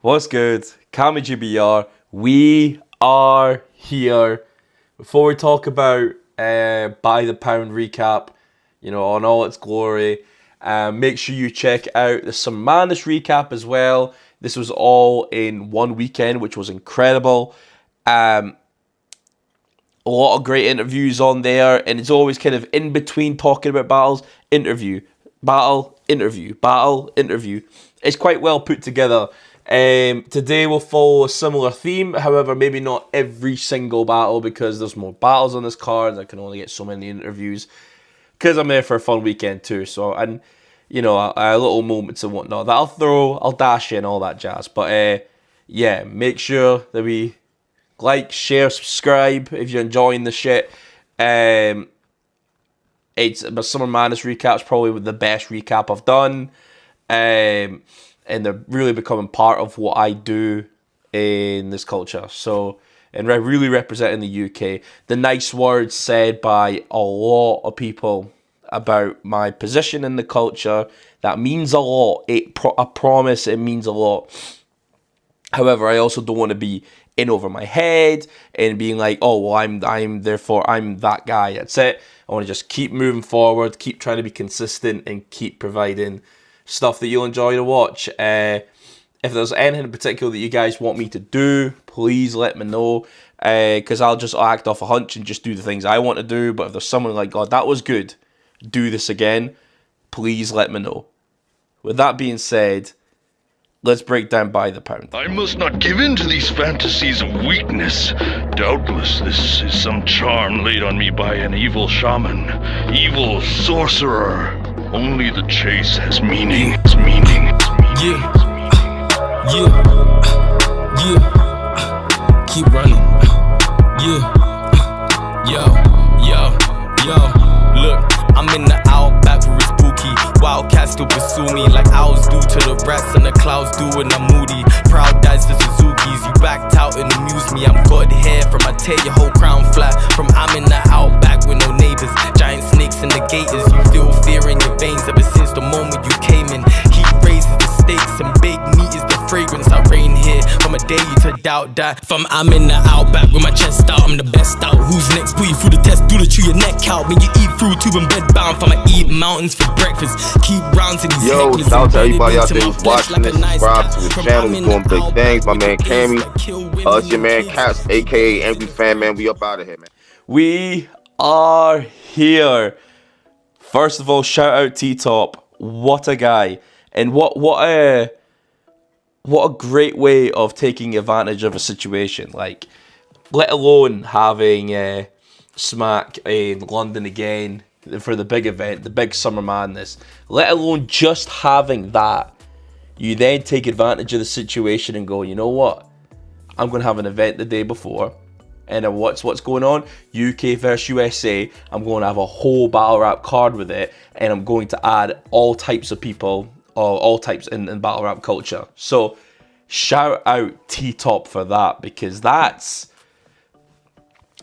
What's good? Cammygbr. We are here. Before we talk about by the pound recap, on all its glory, make sure you check out the Summer Madness recap as well. This was all in one weekend, which was incredible. A lot of great interviews on there, and it's always kind of in between talking about battles, interview, battle, interview, battle, interview. It's quite well put together. Today we'll follow a similar theme, however, maybe not every single battle because there's more battles on this card. I can only get so many interviews because I'm there for a fun weekend too. So, and little moments and whatnot that I'll dash in all that jazz. But yeah, make sure that we like, share, subscribe if you're enjoying the shit. It's my Summer Madness recap's probably the best recap I've done. And they're really becoming part of what I do in this culture. So, and really representing the UK. The nice words said by a lot of people about my position in the culture, that means a lot. I promise it means a lot. However, I also don't want to be in over my head and being like, oh, well, I'm that guy. That's it. I want to just keep moving forward, keep trying to be consistent, and keep providing stuff that you'll enjoy to watch. If there's anything in particular that you guys want me to do, please let me know, because I'll just act off a hunch and just do the things I want to do. But if there's someone like, God, that was good, do this again, please let me know. With that being said, let's break down by the pound. I must not give in to these fantasies of weakness. Doubtless this is some charm laid on me by an evil shaman, evil sorcerer. Only the chase has meaning. It's meaning. Yeah. Keep running. Look, I'm in the outback where it's spooky. Wildcats still pursue me like owls do to the rest, and the clouds do when I'm moody. Proud dads to Suzuki's. You backed out and amuse me. I'm good here from I tear your whole crown flat. From I'm in the outback with no neighbors. Giant snakes and the gators. You feel fear in your veins ever since the moment you came in. Heat raises the stakes and baked meat is the fragrance. I reign here from a day you to doubt that. From I'm in the outback with my chest out, I'm the best out. Who's next? Put you through the test, do to chew your neck out. When you eat fruit tube and bed bound, from I eat mountains for breakfast. Keep rounds in these Yo, shout out to everybody out there who's watching this. Subscribe to the channel. We're doing big things. My man Cammy. It's your man Cass, aka Angry Fan Man. We up out of here, man. We are here. First of all, shout out T-Top. What a guy. And what a great way of taking advantage of a situation. Like, let alone having Smack in London again for the big event, the big Summer Madness. Let alone just having that. You then take advantage of the situation and go, you know what? I'm going to have an event the day before. And what's going on? UK versus USA. I'm going to have a whole battle rap card with it. And I'm going to add all types of people, all types in battle rap culture. So shout out T-Top for that, because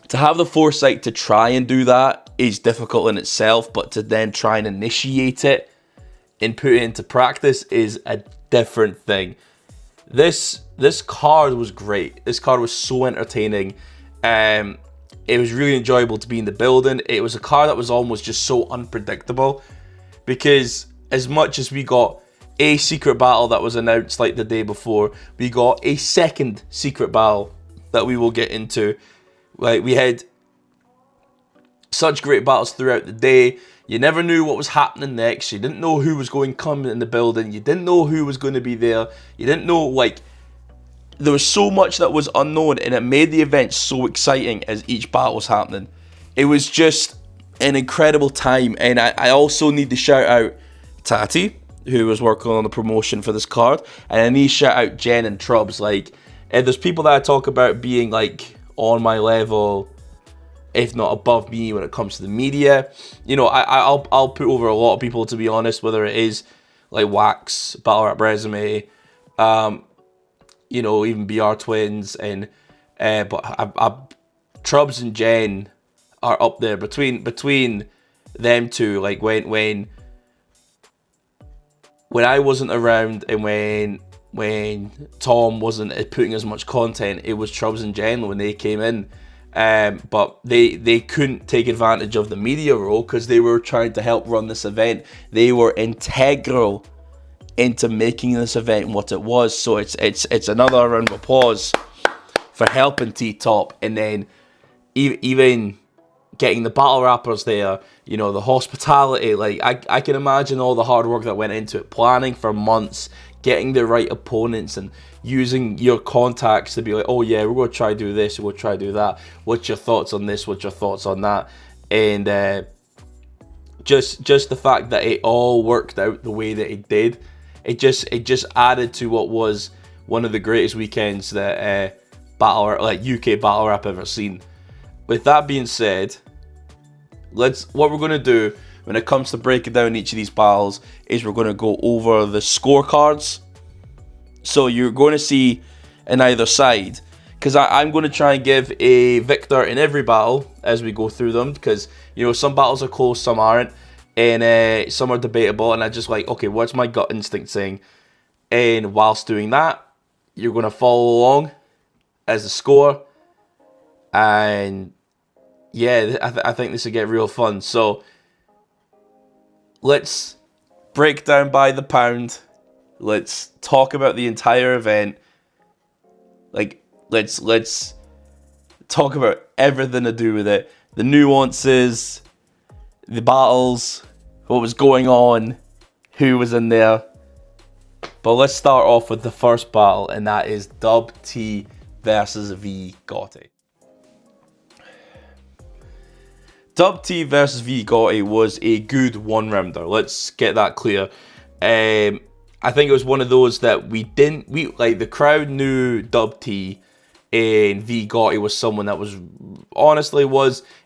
to have the foresight to try and do that is difficult in itself, but to then try and initiate it and put it into practice is a different thing. This card was great. This card was so entertaining. It was really enjoyable to be in the building. It was a card that was almost just so unpredictable, because as much as we got a secret battle that was announced like the day before, we got a second secret battle that we will get into. Like, we had such great battles throughout the day. You never knew what was happening next. You didn't know who was going to come in the building. You didn't know who was going to be there. You didn't know, like, there was so much that was unknown, and it made the event so exciting as each battle was happening. It was just an incredible time. And I also need to shout out Tati, who was working on the promotion for this card, and I need to shout out Jen and Trubs. Like, there's people that I talk about being like on my level, if not above me, when it comes to the media. I'll put over a lot of people, to be honest, whether it is like Wax, Battle Rap Resume, even BR Twins, and but Trubs and Jen are up there between them two. Like, when I wasn't around, and when when Tom wasn't putting as much content, it was Trubs and Jen when they came in. But they couldn't take advantage of the media role because they were trying to help run this event. They were integral into making this event what it was. So it's another round of applause for helping T-Top, and then even getting the battle rappers there, you know, the hospitality. Like, I can imagine all the hard work that went into it, planning for months, getting the right opponents, and using your contacts to be like, oh yeah, we're going to try to do this, we'll try to do that. What's your thoughts on this? What's your thoughts on that? And just the fact that it all worked out the way that it did, it just added to what was one of the greatest weekends that UK battle rap ever seen. With that being said, what we're going to do when it comes to breaking down each of these battles is we're going to go over the scorecards. So you're going to see on either side, because I'm going to try and give a victor in every battle as we go through them, because, you know, some battles are close, some aren't, and some are debatable, and I just like, okay, what's my gut instinct saying? And whilst doing that, you're going to follow along as the score, and yeah, I think this will get real fun. So let's break down by the pound. Let's talk about the entire event. Like, let's talk about everything to do with it. The nuances, the battles, what was going on, who was in there. But let's start off with the first battle, and that is Dub T versus V Gotti. Dub T versus V Gotti was a good one-rounder. Let's get that clear. I think it was one of those that the crowd knew Dub T, and V Gotti was someone that was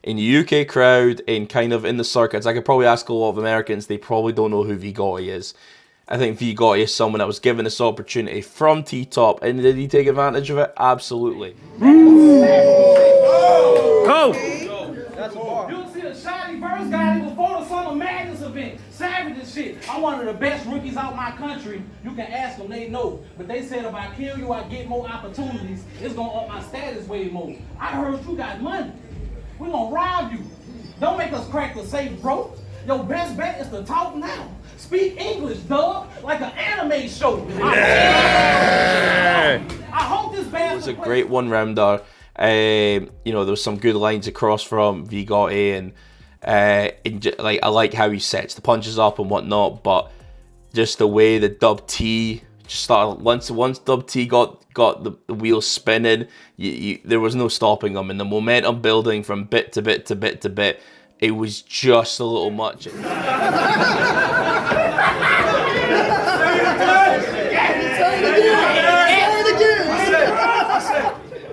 in the UK crowd and kind of in the circuits. I could probably ask a lot of Americans, they probably don't know who V Gotti is. I think V Gotti is someone that was given this opportunity from T-Top, and did he take advantage of it? Absolutely. Go! You'll see a shiny verse guy before the Summer Madness event. Savage and shit. I'm one of the best rookies out my country. You can ask them, they know. But they said if I kill you, I get more opportunities. It's gonna up my status way more. I heard you got money. We're gonna rob you. Don't make us crack the safe, bro. Your best bet is to talk now. Speak English, dog, like an anime show. I hope this band. It was a great one-rounder. You know, there was some good lines across from V Gotti, and like, I like how he sets the punches up and whatnot, but just the way that Dub T just started, once Dub T got the wheels spinning, there was no stopping him, and the momentum building from bit to bit to bit to bit, it was just a little much.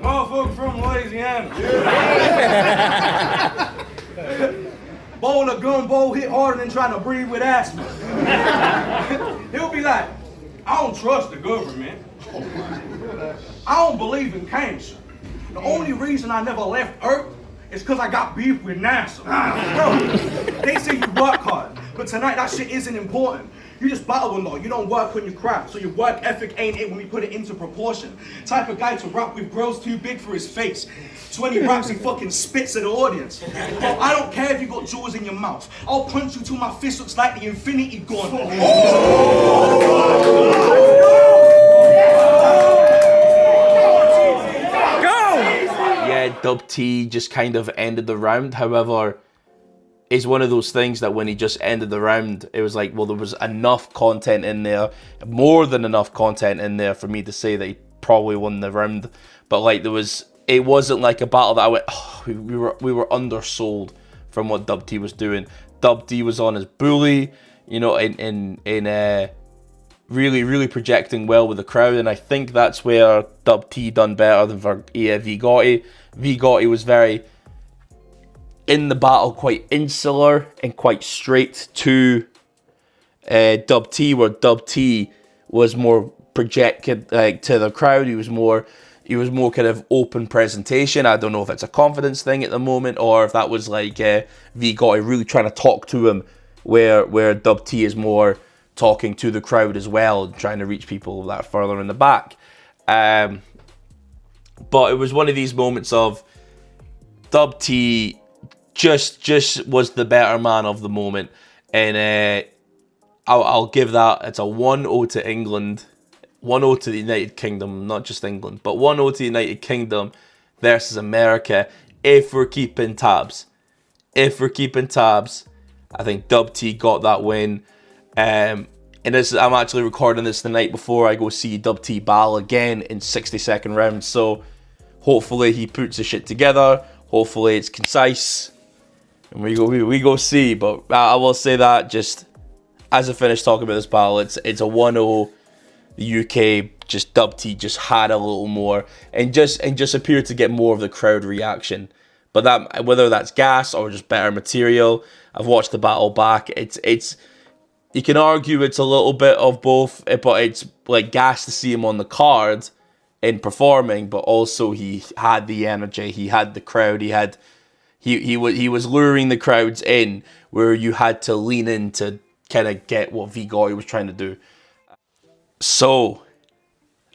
Motherfucker from Louisiana. Bowl of gumbo hit harder than trying to breathe with asthma. He'll be like, I don't trust the government. I don't believe in cancer. The only reason I never left Earth is because I got beef with NASA. Bro, they say you work hard, but tonight that shit isn't important. You just battle a lot, you don't work on your craft, so your work ethic ain't it when we put it into proportion. Type of guy to rap with girls too big for his face. 20 raps he fucking spits at the audience. Bro, I don't care if you got jewels in your mouth. I'll punch you till my fist looks like the Infinity Gauntlet. Yeah, Dub T just kind of ended the round. However, it's one of those things that when he just ended the round, it was like, well, there was enough content in there, more than enough content in there for me to say that he probably won the round. But like, it wasn't like a battle that I went, oh, we were undersold from what Dub T was doing. Dub T was on his bully, you know, in really projecting well with the crowd, and I think that's where Dub T done better than for V Gotti. V Gotti was very in the battle, quite insular and quite straight to Dub T, where Dub T was more projected like to the crowd. He was more kind of open presentation. I don't know if it's a confidence thing at the moment, or if that was like V Gotti really trying to talk to him, where Dub T is more talking to the crowd as well, and trying to reach people that are further in the back. But it was one of these moments of Dub T just was the better man of the moment, and I'll give that. It's a 1-0 to England, 1-0 to the United Kingdom, not just England, but 1-0 to the United Kingdom versus America. If we're keeping tabs, I think Dub T got that win. And this, I'm actually recording this the night before I go see Dub T battle again in 60-second rounds. So hopefully he puts the shit together. Hopefully it's concise, and we go see. But I will say that just as I finish talking about this battle, it's a 1-0. The UK, just Dub T just had a little more, and just appeared to get more of the crowd reaction. But that, whether that's gas or just better material, I've watched the battle back. It's you can argue it's a little bit of both, but it's like gas to see him on the card in performing, but also he had the energy, he had the crowd, he was luring the crowds in, where you had to lean in to kind of get what GOTTI was trying to do. So,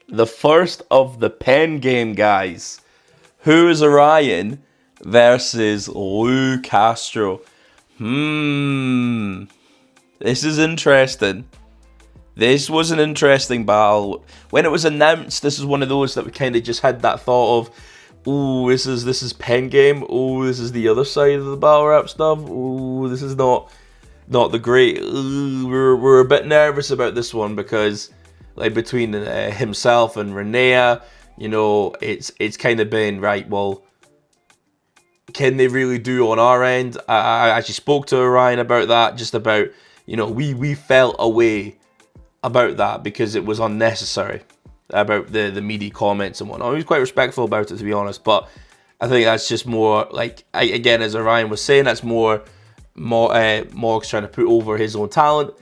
the first of the pen game, guys. WHOISORION versus Lou Castro. This is interesting. This was an interesting battle. When it was announced, this is one of those that we kind of just had that thought of, ooh, this is pen game. Ooh, this is the other side of the battle rap stuff. Ooh, this is not the great. Ooh, we're a bit nervous about this one because, like, between himself and RENEYA, you know, it's kind of been, right, well, can they really do on our end? I actually spoke to Orion about that, just about, you know, we felt a way about that because it was unnecessary, about the media comments and whatnot. He was quite respectful about it, to be honest, but I think that's just more, like, again, as Orion was saying, that's more Morg's trying to put over his own talent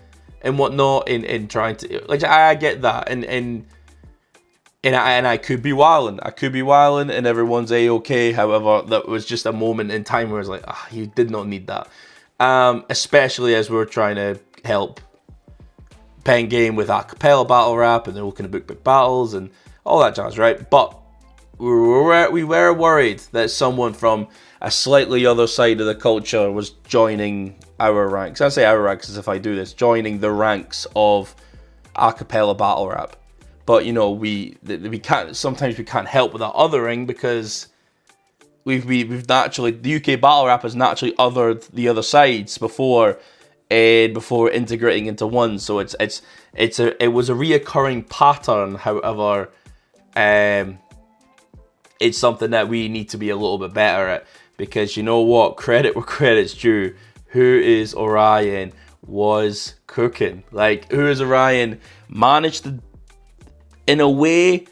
and whatnot, in trying to, like, I get that, and I could be wilding, and everyone's A-okay. However, that was just a moment in time where it's like, you did not need that, especially as we're trying to help pen game with acapella battle rap, and they're looking to book big battles and all that jazz, right? But we were worried that someone from a slightly other side of the culture was joining our ranks. I say our ranks as if I do this, joining the ranks of acapella battle rap. But, you know, we can't, sometimes we can't help with that othering, because we've naturally, the UK battle rap has naturally othered the other sides before integrating into one. So it was a reoccurring pattern. However, it's something that we need to be a little bit better at, because you know what, credit where credit's due, WHOISORION was cooking. Like, WHOISORION managed to, in a way,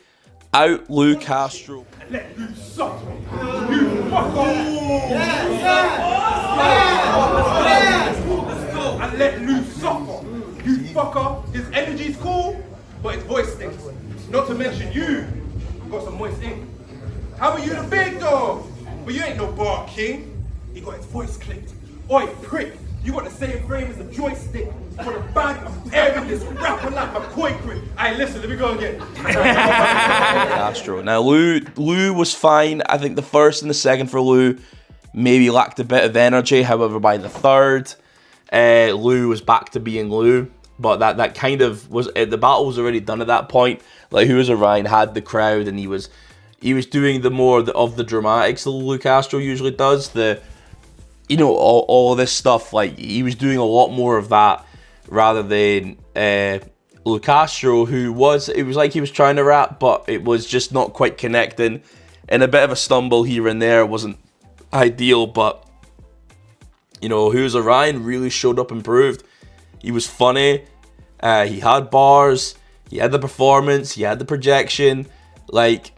out Lou Castro. Let you suffer. You fucker. And let Lou suffer. You fucker. His energy's cool, but his voice stinks. Not to mention you got some moist ink. How are you the big dog? But you ain't no bar king. He got his voice clipped. Oi, prick. You got the same frame as a joystick. For the bag of airing this rapper like McCoy crit. Alright, listen, let me go again. Castro. Now, Lou was fine. I think the first and the second for Lou maybe lacked a bit of energy. However, by the third, Lou was back to being Lou. But that kind of was, the battle was already done at that point. Like, WHOISORION had the crowd, and he was doing the more of the dramatics that Lou Castro usually does. You know, all this stuff, like, he was doing a lot more of that rather than Lou Castro, it was like he was trying to rap, but it was just not quite connecting, and a bit of a stumble here and there wasn't ideal. But, you know, WHOISORION really showed up improved. He was funny, he had bars, he had the performance, he had the projection. Like,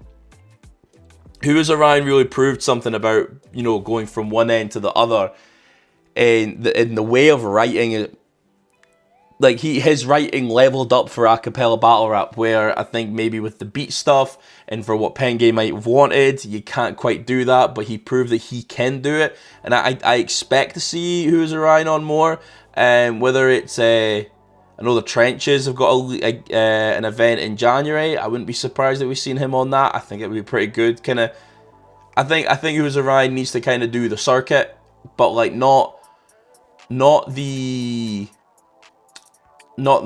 WHOISORION really proved something about, you know, going from one end to the other, and in the way of writing it. Like, his writing leveled up for acapella battle rap, where I think maybe with the beat stuff and for what Pen Game might have wanted, you can't quite do that, but he proved that he can do it, and I expect to see WHOISORION on more, whether it's I know the Trenches have got an event in January. I wouldn't be surprised if we've seen him on that. I think it would be pretty good. Kind of, I think WHOISORION needs to kind of do the circuit, but like not the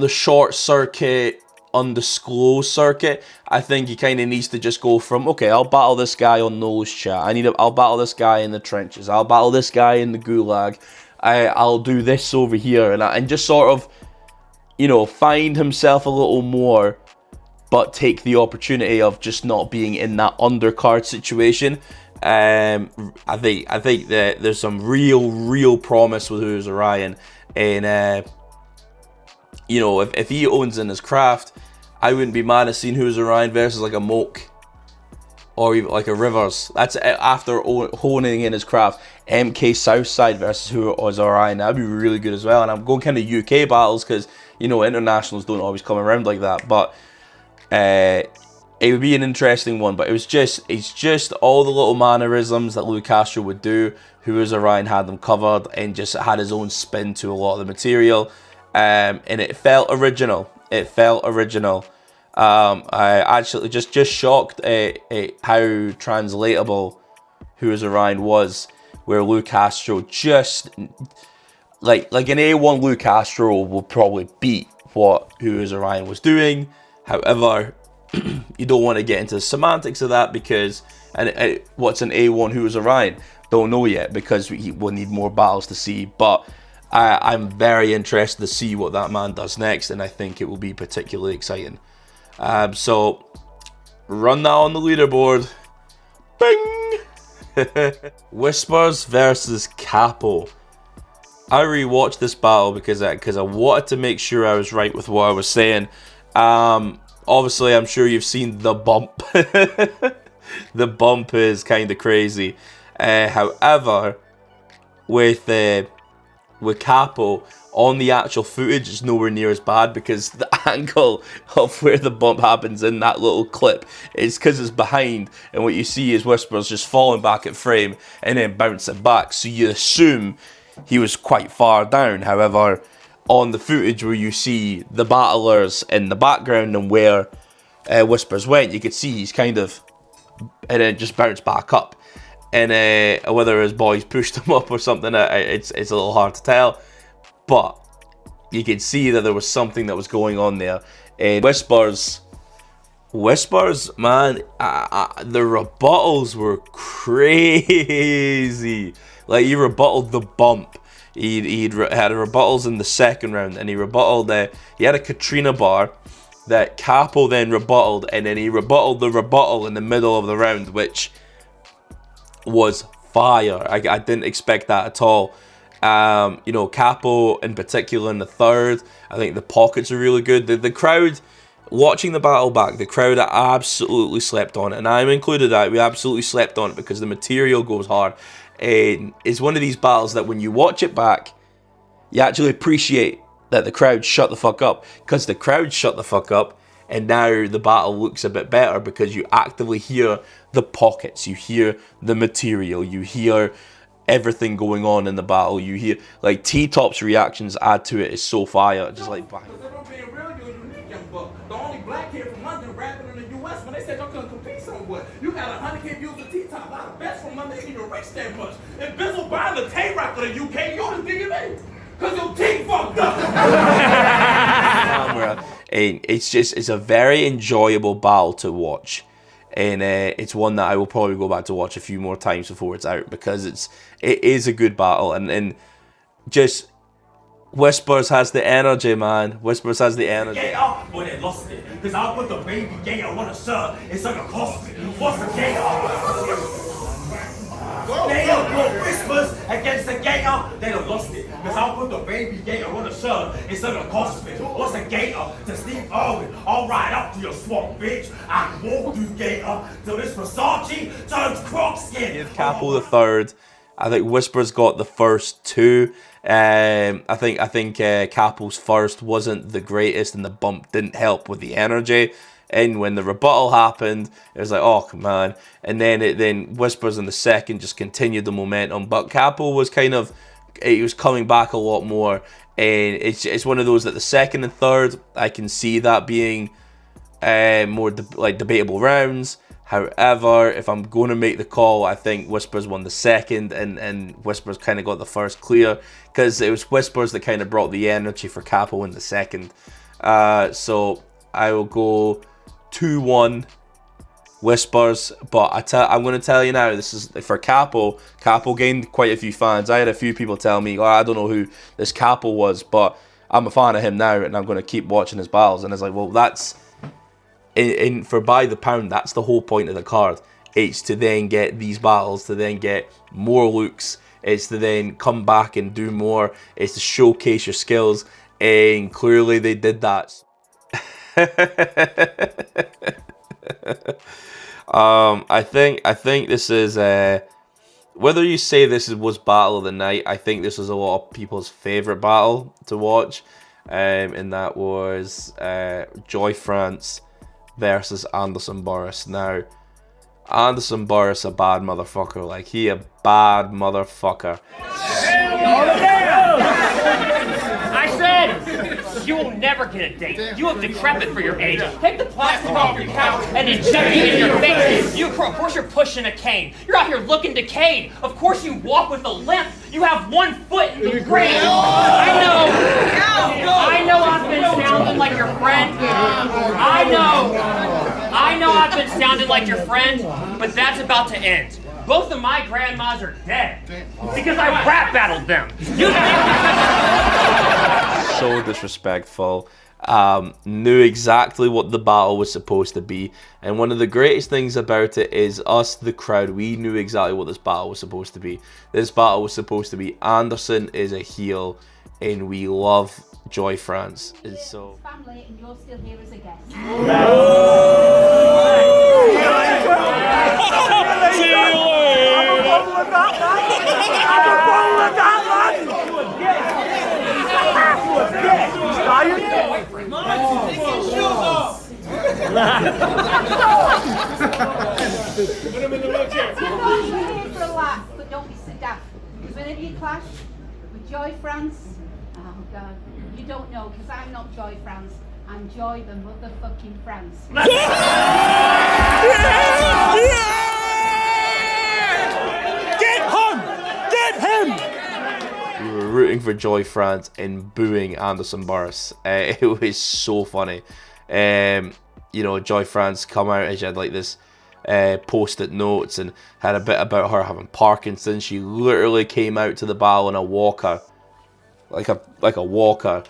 short circuit, undisclosed circuit. I think he kind of needs to just go from, okay, I'll battle this guy on Nose Chat. I'll battle this guy in the Trenches. I'll battle this guy in the Gulag. I'll do this over here, and just sort of, you know, find himself a little more, but take the opportunity of just not being in that undercard situation. I think that there's some real promise with WHOISORION, and you know, if he owns in his craft, I wouldn't be mad at seeing WHOISORION versus like a Moke or even like a Rivers. That's after honing in his craft. MK Southside versus WHOISORION, that'd be really good as well. And I'm going kind of UK battles because, you know, internationals don't always come around like that, but it would be an interesting one. But it's just all the little mannerisms that Lou Castro would do. WHOISORION had them covered and just had his own spin to a lot of the material, and it felt original. It felt original. I actually just shocked at how translatable WHOISORION was, where Lou Castro just like an A1 Lou Castro will probably beat what WHOISORION was doing. However, you don't want to get into the semantics of that because what's an A1 WHOISORION? Don't know yet because we'll need more battles to see. But I'm very interested to see what that man does next, and I think it will be particularly exciting. So run that on the leaderboard. Bing! Whispers versus KAPO. I rewatched this battle because I wanted to make sure I was right with what I was saying. Obviously, I'm sure you've seen the bump. The bump is kind of crazy. However, with KAPO, on the actual footage, it's nowhere near as bad because the angle of where the bump happens in that little clip is because it's behind, and what you see is Whispers just falling back at frame and then bouncing back. So you assume he was quite far down. However, on the footage where you see the battlers in the background and where Whispers went, you could see he's kind of, and then just bounced back up. And whether his boys pushed him up or something, it's a little hard to tell. But you can see that there was something that was going on there. And Whispers, man, the rebuttals were crazy. Like, he rebutted the bump. He had rebuttals in the second round, and he rebutted he had a Katrina bar that KAPO then rebutted, and then he rebutted the rebuttal in the middle of the round, which was fire. I didn't expect that at all. You know, KAPO in particular in the third, I think the pockets are really good. The crowd, watching the battle back, the crowd absolutely slept on it, and I'm included that. We absolutely slept on it because the material goes hard. And it's one of these battles that when you watch it back, you actually appreciate that the crowd shut the fuck up, because the crowd shut the fuck up, and now the battle looks a bit better because you actively hear the pockets, you hear the material, you hear everything going on in the battle. You hear, like, T-Top's reactions add to it is so fire, just like bang. The only black kid from London rapping in the US, when they said y'all couldn't compete somewhere, you got 100K views of T-Top, a lot of best from London ain't even rich that much. If BIZZO buying the Tay-Rock of the UK, you ought to dig it in, cause your team fucked up. And it's a very enjoyable battle to watch. And it's one that I will probably go back to watch a few more times before it's out, because it is a good battle, and just Whispers has the energy, man. Whispers has the energy. Yeah, boy, they lost it. Because I'll put the baby gay on a shirt. It's gonna cost me. What's the gay They don't put Whispers against the gator. They done lost it. Because I'll put the baby gator on a shirt. It's gonna cost me. What's a gator to Steve Irwin? I'll ride up to your swamp, bitch. I won't do gator till this Versace turns croc skin. Give KAPO the third. I think Whispers got the first two. I think KAPO's first wasn't the greatest, and the bump didn't help with the energy. And when the rebuttal happened, it was like, oh man. And then Whispers in the second just continued the momentum. But KAPO was kind of it was coming back a lot more, and it's one of those that the second and third I can see that being more debatable rounds. However, if I'm going to make the call, I think Whispers won the second, and Whispers kind of got the first clear, because it was Whispers that kind of brought the energy for KAPO in the second. So I will go 2-1 Whispers, but I'm going to tell you now, this is for KAPO. KAPO gained quite a few fans. I had a few people tell me, oh, I don't know who this KAPO was, but I'm a fan of him now, and I'm going to keep watching his battles. And it's like, well, that's... for by the pound, that's the whole point of the card. It's to then get these battles, to then get more looks. It's to then come back and do more. It's to showcase your skills, and clearly they did that. I think this is whether you say this was battle of the night, I think this was a lot of people's favorite battle to watch, and that was Joy France versus Anderson Burrus. Now, Anderson Burrus a bad motherfucker. Like, he a bad motherfucker. I said, you will never get a date. You look decrepit for your age. Take the plastic off your couch and inject it in your face. Of course you're pushing a cane. You're out here looking decayed. Of course you walk with a limp. You have 1 foot in the grave. I know I've been sounding like your friend. I know I've been sounding like your friend, but that's about to end. Both of my grandmas are dead because I rap battled them. So disrespectful. Knew exactly what the battle was supposed to be, and one of the greatest things about it is us, the crowd, we knew exactly what this battle was supposed to be. This battle was supposed to be Anderson is a heel, and we love Joy France. And so family, and you're still here as a guest. Put him in the wheelchair. Take off here for a laugh, but don't be so daft. Because whenever you clash with Joy France, oh God, you don't know, because I'm not Joy France. I'm Joy the motherfucking France. Get him! Get him! we were rooting for Joy France and booing Anderson Burrus. It was so funny. You know, Joy France come out and she had like this post-it notes and had a bit about her having Parkinson's. She literally came out to the battle in a walker, like a walker.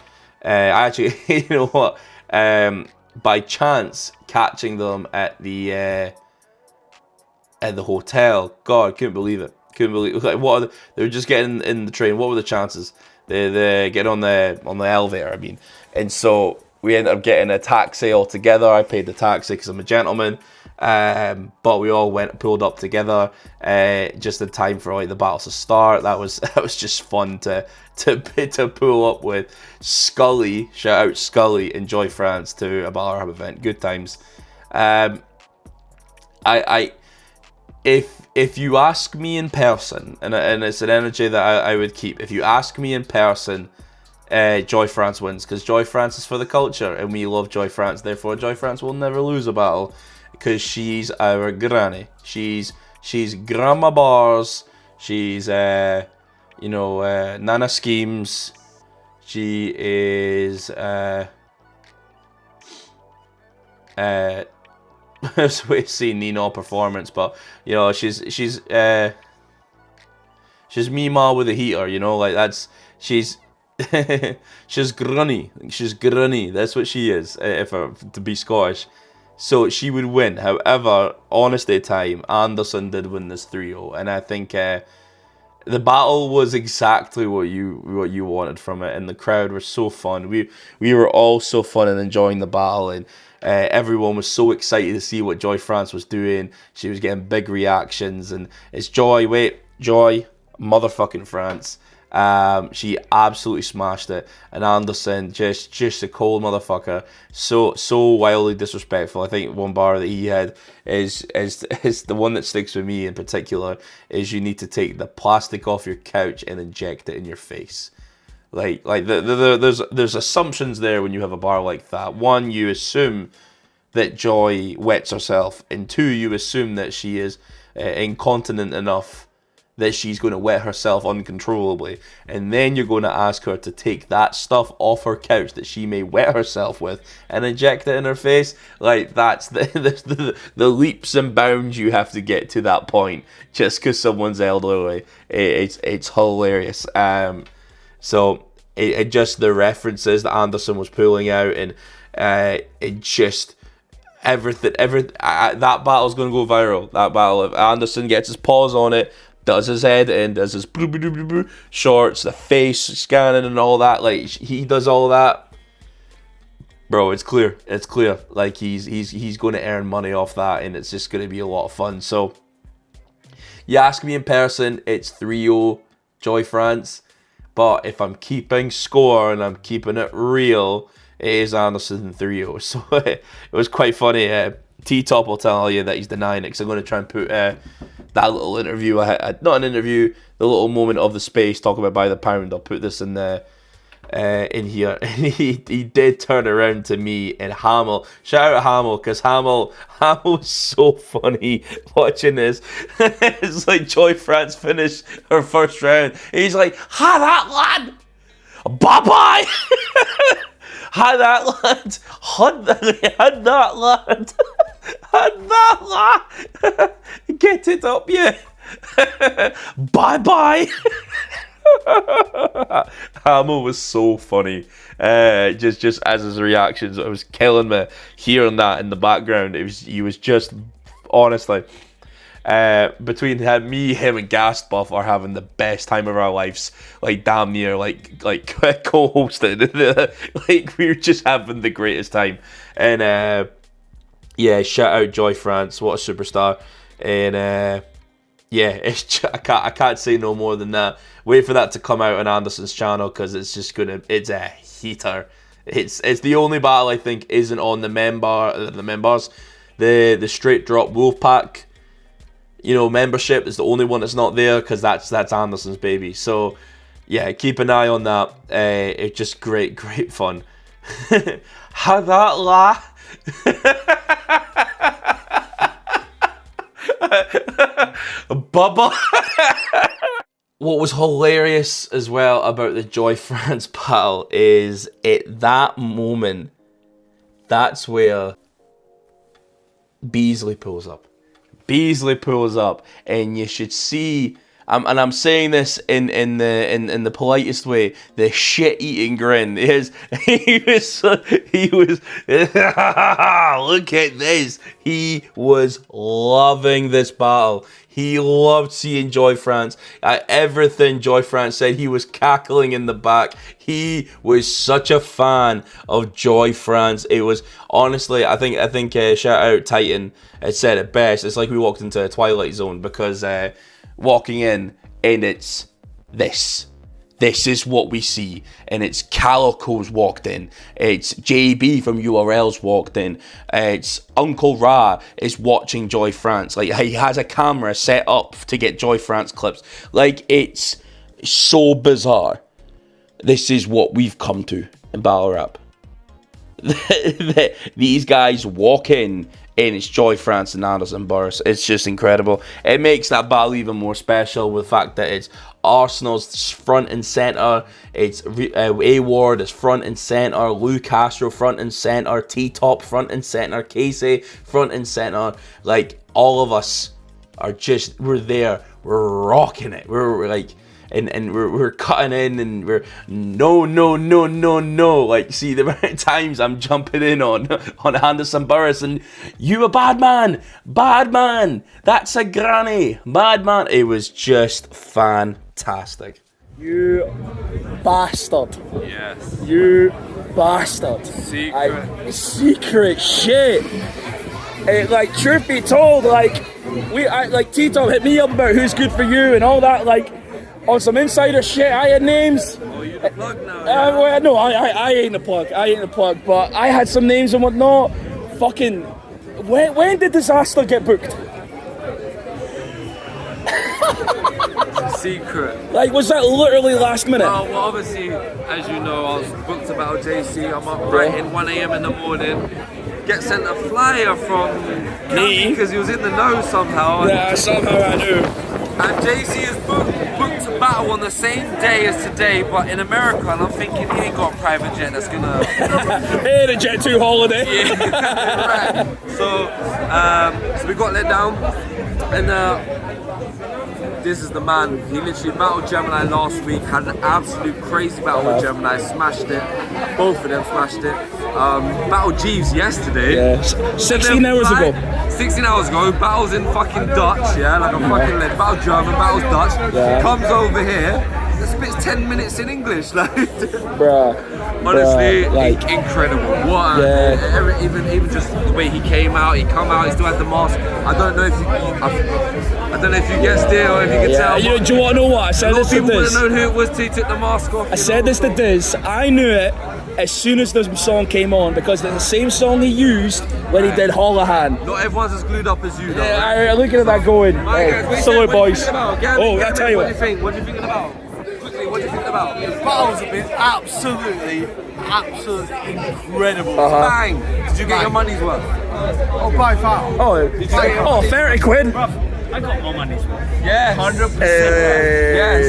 I actually, you know what? By chance, catching them at the hotel. God, couldn't believe it. Couldn't believe it. Like, they were just getting in the train. What were the chances? They get on the elevator. I mean, and so we ended up getting a taxi all together. I paid the taxi because I'm a gentleman. But we all pulled up together just in time for like the battles to start. That was just fun to pull up with Scully. Shout out Scully and Joy France to a Battle Rap event. Good times. If you ask me in person, and it's an energy that I would keep. If you ask me in person, Joy France wins, because Joy France is for the culture and we love Joy France. Therefore, Joy France will never lose a battle because she's our granny. She's Grandma Bars. She's Nana Schemes. She is we've seen Nino performance, but you know she's Mima with a heater. You know, like that's she's grunny. She's grunny. That's what she is. To be Scottish, so she would win. However, honesty time, Anderson did win this 3-0, and I think the battle was exactly what you wanted from it, and the crowd were so fun. We were all so fun and enjoying the battle, and everyone was so excited to see what Joy France was doing. She was getting big reactions, and it's Joy motherfucking France. She absolutely smashed it, and Anderson just a cold motherfucker. So wildly disrespectful. I think one bar that he had is the one that sticks with me in particular. Is you need to take the plastic off your couch and inject it in your face. Like there's assumptions there when you have a bar like that. One, you assume that Joy wets herself, and two, you assume that she is incontinent enough that she's going to wet herself uncontrollably, and then you're going to ask her to take that stuff off her couch that she may wet herself with and inject it in her face. Like, that's the leaps and bounds you have to get to that point just because someone's elderly. It's hilarious. So it just the references that Anderson was pulling out, and it just everything that battle's going to go viral. That battle, if Anderson gets his paws on it, does his head and does his shorts, the face scanning and all that, like he does all that, bro, it's clear. Like he's going to earn money off that, and it's just going to be a lot of fun. So you ask me in person, it's 3-0 Joy France, but if I'm keeping score and I'm keeping it real, it is Anderson 3-0. So it was quite funny. T-Top will tell you that he's denying it, because I'm going to try and put that little interview, not an interview, the little moment of the space, talking about by the pound. I'll put this in there, in here. And he did turn around to me and Hamill. Shout out Hamill, because Hamill was so funny watching this. It's like Joy France finished her first round. He's like, "Ha that lad! Bye bye!" Had that lad! Had that lad! Had that lad! Get it up, yeah! Bye bye! Hamill was so funny. Just as his reactions, it was killing me. Hearing that in the background, he was just, honestly, between him and Gastbuff are having the best time of our lives. Like damn near, like co-hosting. Like we were just having the greatest time. And yeah, shout out Joy France, what a superstar. And yeah, I can't say no more than that. Wait for that to come out on Anderson's channel, because it's a heater. It's the only battle I think isn't on the members. The straight drop Wolfpack, membership is the only one that's not there, because that's Anderson's baby. So yeah, keep an eye on that. It's just great fun. How that la? Bubba. What was hilarious as well about the Joy France battle is at that moment, that's where Beasley pulls up. And you should see, and I'm saying this in the politest way, the shit-eating grin. He was look at this. He was loving this battle. He loved seeing Joy France. Everything Joy France said, he was cackling in the back. He was such a fan of Joy France. It was, honestly, I think shout out Titan said it best. It's like we walked into a Twilight Zone, because walking in, and it's this. This is what we see, and it's Calicoe's walked in, it's JB from URL's walked in, it's Uncle Ra is watching Joy France, like he has a camera set up to get Joy France clips, like it's so bizarre. This is what we've come to in battle rap. These guys walk in, and it's Joy France and Anderson Burrus. It's just incredible. It makes that battle even more special with the fact that it's Arsenal's front and center. It's A-Ward is front and center. Lou Castro front and center. T-Top front and center. Casey front and center. Like, all of us are just, we're there. We're rocking it. We're like, and we're cutting in, and we're no. Like, see the amount of times I'm jumping in on Anderson Burrus, and you a bad man, that's a granny, bad man. It was just fantastic. You bastard. Yes. You bastard. Secret shit. Like, truth be told, like T-Top hit me up about who's good for you and all that, like. on some insider shit. I had names. Oh, you the plug now? Well, no, I ain't the plug. I ain't the plug. But I had some names and whatnot. Fucking. When did Disaster get booked? Secret. Like, was that literally last minute? Well, obviously, as you know, I was booked about JC. I'm up right in 1 a.m. in the morning. Get sent a flyer from me because he was in the know somehow. Yeah, somehow I knew. And JC is booked to battle on the same day as today, but in America. And I'm thinking he ain't got a private jet that's gonna. He had a Jet 2 holiday. Yeah. Right. So we got let down, and this is the man. He literally battled Gemini last week, had an absolute crazy battle with Gemini, smashed it. Both of them smashed it. Battled Jeeves yesterday. Yeah. 16 hours ago. 16 hours ago, battles in fucking Dutch, yeah, like a fucking lead. Battle German, battles Dutch. Yeah. Comes over here, spits 10 minutes in English, like. Bruh. Honestly, like, incredible. What? Even just the way he came out, he still had the mask. I don't know if you guessed it or if you could tell. Do you want to know what? I said this to people would Diz. have known who it was till he took the mask off. I said this to Diz. I knew it as soon as the song came on because it's the same song he used when he did Holohan. Not everyone's as glued up as you, though. Yeah, I'm looking at that going. Salute, boys. Oh, I tell you what. What are you thinking about? Quickly, what are you thinking about? The battles have been absolutely incredible. Bang! Did you get your money's worth? Oh, by far. Oh, 30 quid. I got more money's worth. Yes. 100%. Yes.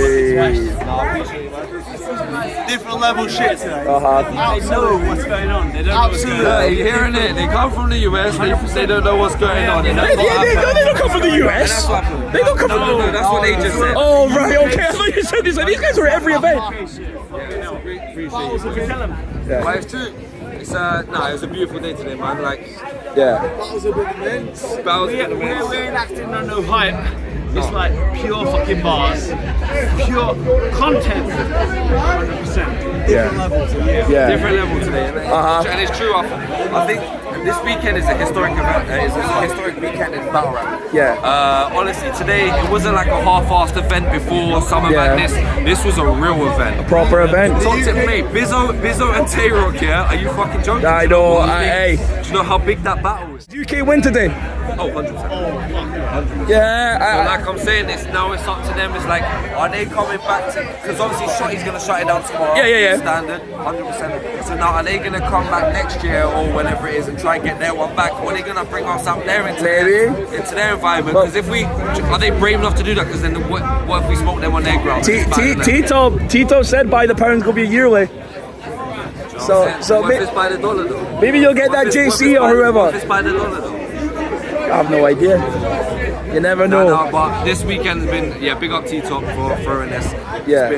Different level shit today. Uh-huh. I know what's going on. They don't know what's going on. You're hearing it. They come from the US. They don't know what's going on. They don't come from the US. They don't come from the US. No, that's what they just said. Oh, right, okay. I thought you said this. These guys are at every event. Yeah. But it's true. It's it was a beautiful day today, man. Like, yeah. Battles have been immense. Battles have been immense. We're enacting on no hype. It's like pure fucking bars, pure content, 100%. Different level today. Yeah. Different level today. And it's true. I think this weekend is a historic event. It's a historic weekend in battle rap. Yeah. Honestly, today it wasn't like a half-assed event before Summer Madness. This was a real event. A proper event. Talk to me, Bizzo and Tay-Rock, yeah? Are you fucking joking? I know. Do you know how big that battle is? UK win today. Oh, 100%. Yeah. So like I'm saying, it's up to them. It's like, are they coming back to? Because obviously, Shotty's gonna shut it down tomorrow. Yeah. Standard, 100%. So now, are they gonna come back next year or whenever it is and try and get their one back? Or are they gonna bring us up there into their environment? Because are they brave enough to do that? Because then what if we smoke them on their ground? Tito said buy the pounds will be yearly. So what if it's by the dollar though? Maybe you'll get that JC or whoever. What if it's by the dollar though? I have no idea. You never know. No, but this weekend has been, big up T-Top for throwing this. Yeah.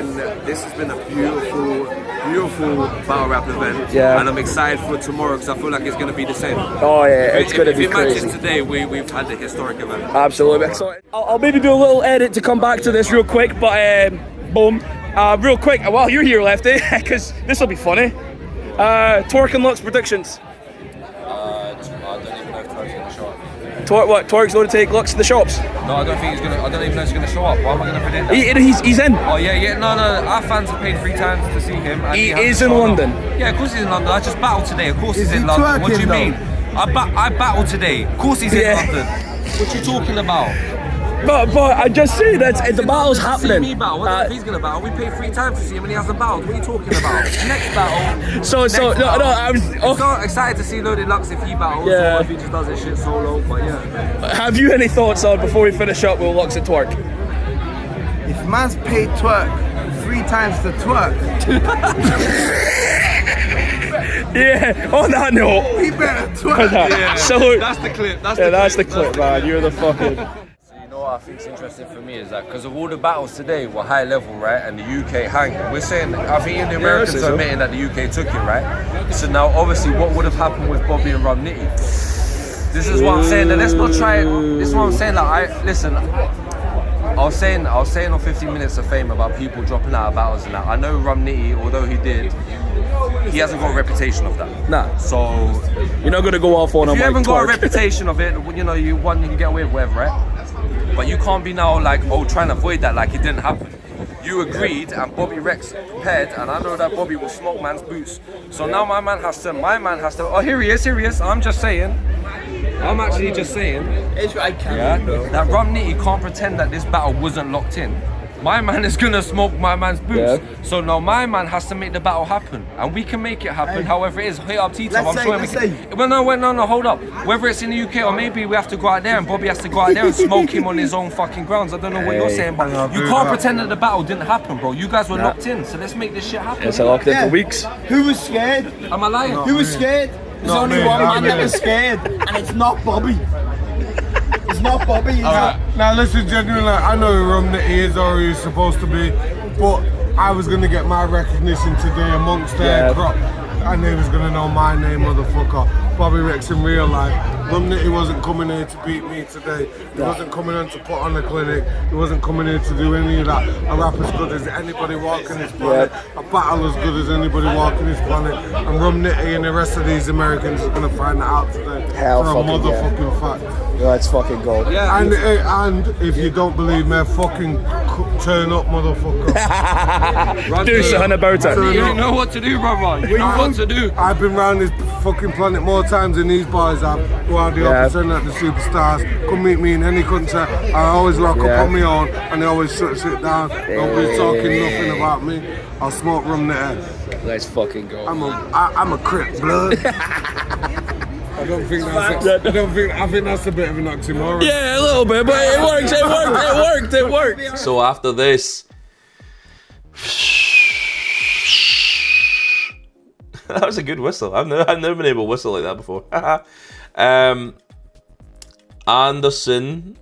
This has been a beautiful battle rap event. Yeah. And I'm excited for tomorrow because I feel like it's going to be the same. Oh yeah, it's going to be crazy. If you match it today, we've had the historic event. Absolutely. So I'll maybe do a little edit to come back to this real quick, but boom. Real quick, while you're here, Lefty, because this will be funny. Torque and Lux predictions. I don't even know if Torque's going to show up. Torque's going to take Lux to the shops? No, I don't think he's going to. I don't even know if he's going to show up. Why am I going to predict that? He's in. Oh yeah. No. Our fans have paid 3 times to see him. And He is in London. Yeah, of course he's in London. I just battled today. Of course he's in London. What do you mean? I battled today. Of course he's in London. What you talking about? But I just say that the battle's happening. See me battle. What if he's gonna battle? We paid 3 times to see him and he hasn't battled. What are you talking about? Next battle. I was. I'm so excited to see Loaded Lux if he battles or if he just does his shit solo. But yeah. Have you any thoughts on before we finish up with Lux and Torque? If man's paid twerk 3 times to twerk. Yeah, on that note. He better twerk. Yeah. Salute. That's the clip. That's the clip, man. You're the fucking. What I think is interesting for me is that because of all the battles today were high level, right, and the UK hang. We're saying, I think even the Americans are admitting that the UK took it, right? So now, obviously, what would have happened with Bobby and Rum Nitty? This is what I'm saying. That let's not try it. This is what I'm saying. Listen. I was saying on 15 Minutes of Fame about people dropping out of battles and that. I know Rum Nitty, although he did, he hasn't got a reputation of that. Nah. So you're not gonna go off on him. If you like haven't got a Torque. reputation of it, you know, you can get away with whatever, right? But you can't be now like, trying to avoid that like it didn't happen. You agreed, and Bobby Rex paired, and I know that Bobby will smoke man's boots. So now my man has to. Oh, here he is. I'm just saying. I'm actually just saying. That Rum Nitty can't pretend that this battle wasn't locked in. My man is gonna smoke my man's boots. So now my man has to make the battle happen. And we can make it happen however it is. Hit up T-Top, I'm sure we can. Well, no, hold up. Whether it's in the UK or maybe we have to go out there and Bobby has to go out there and smoke him on his own fucking grounds. I don't know what you're saying, but you can't pretend that the battle didn't happen, bro. You guys were locked in, so let's make this shit happen. It's locked in for weeks. Who was scared? Am I lying? Who was scared? There's only one man that was scared, and it's not Bobby. It's not Bobby. Now listen, genuinely, I know who Rum Nitty is or who he's supposed to be, but I was gonna get my recognition today amongst their crop, and they was gonna know my name, motherfucker. Bobby Rex in real life. Rum Nitty wasn't coming here to beat me today. He wasn't coming in to put on a clinic. He wasn't coming here to do any of that. A rap as good as anybody walking this planet. A battle as good as anybody walking this planet. And Rum Nitty and the rest of these Americans are gonna find that out today. Hell for a fucking motherfucking fact. Let's fucking go. And if you don't believe me, fucking turn up, motherfucker. Do something about it. You know what to do, brother. You know what to do. I've been around this fucking planet more times than these boys have, who are the opposite of the superstars. Come meet me in any country. I always rock up on my own, and they always shut shit down. Nobody's talking nothing about me. I'll smoke Rum Nitty. Let's fucking go. I'm a Crip blood. I think that's a bit of an oxymoron. Yeah, a little bit, but it worked. So after this, that was a good whistle. I've never been able to whistle like that before. Anderson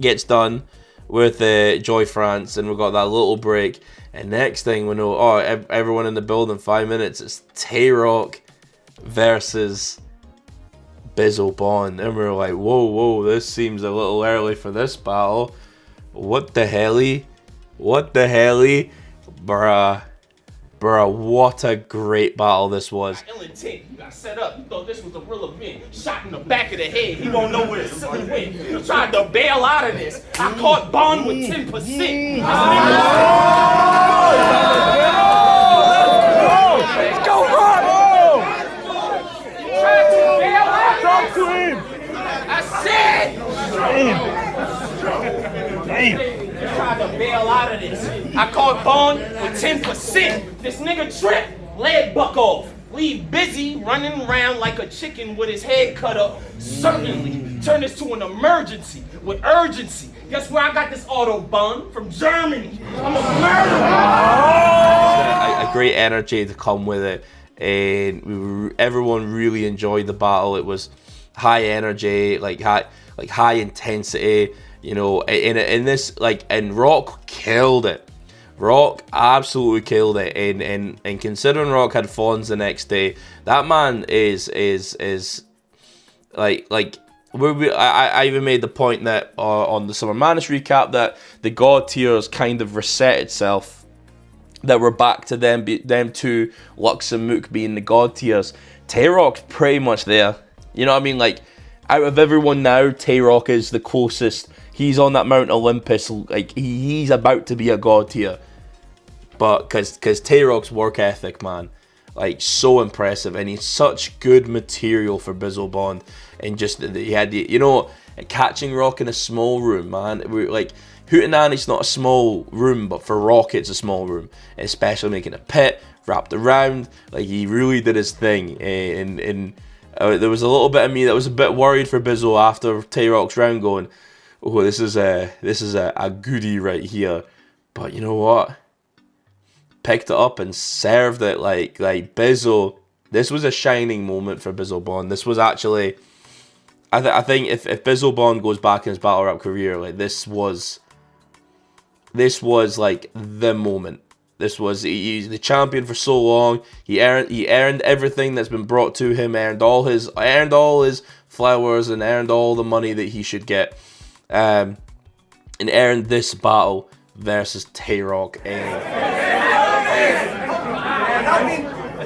gets done with Joy France, and we've got that little break. And next thing we know, everyone in the building, 5 minutes. It's Tay-Rock versus BIZZO Bond, and we're like, whoa, this seems a little early for this battle. What the helly? Bruh, what a great battle this was. You got set up. You thought this was a real event. Shot in the back of the head. He won't know where the silly went. You tried to bail out of this. I caught Bond with 10%. Go, Rob! You tried to bail out. Talk to him! I said! Damn. You tried to bail out of this. I caught Bond with 10%. This nigga tripped, leg buck off. Leave busy running around like a chicken with his head cut up. Certainly turn this to an emergency with urgency. Guess where I got this Autobahn? From Germany. I'm a murderer. A great energy to come with it, and everyone really enjoyed the battle. It was high energy, like high intensity. You know, in this, and Rock killed it. Rock absolutely killed it, and considering Rock had Fawns the next day, that man is I even made the point that on the Summer Madness recap that the God tiers kind of reset itself, that we're back to them two, Lux and Mook being the God tiers. Tay-Rock's pretty much there. You know what I mean? Like, out of everyone now, Tay-Rock is the closest. He's on that Mount Olympus, like he's about to be a God tier. But because Tay-Rock's work ethic, man, like so impressive, and he's such good material for BIZZO Bond, and just he had catching Rock in a small room, man. We're like, Hootenanny's not a small room, but for Rock it's a small room, especially making a pit wrapped around. Like, he really did his thing, and there was a little bit of me that was a bit worried for BIZZO after Tay-Rock's round, going, oh, this is a goodie right here. But you know what? Picked it up and served it like BIZZO. This was a shining moment for BIZZO Bond. This was actually, I think if BIZZO Bond goes back in his battle rap career, like this was like the moment. This was, he's the champion for so long. He earned everything that's been brought to him. Earned all his flowers and earned all the money that he should get. And earned this battle versus Tay-Rock. And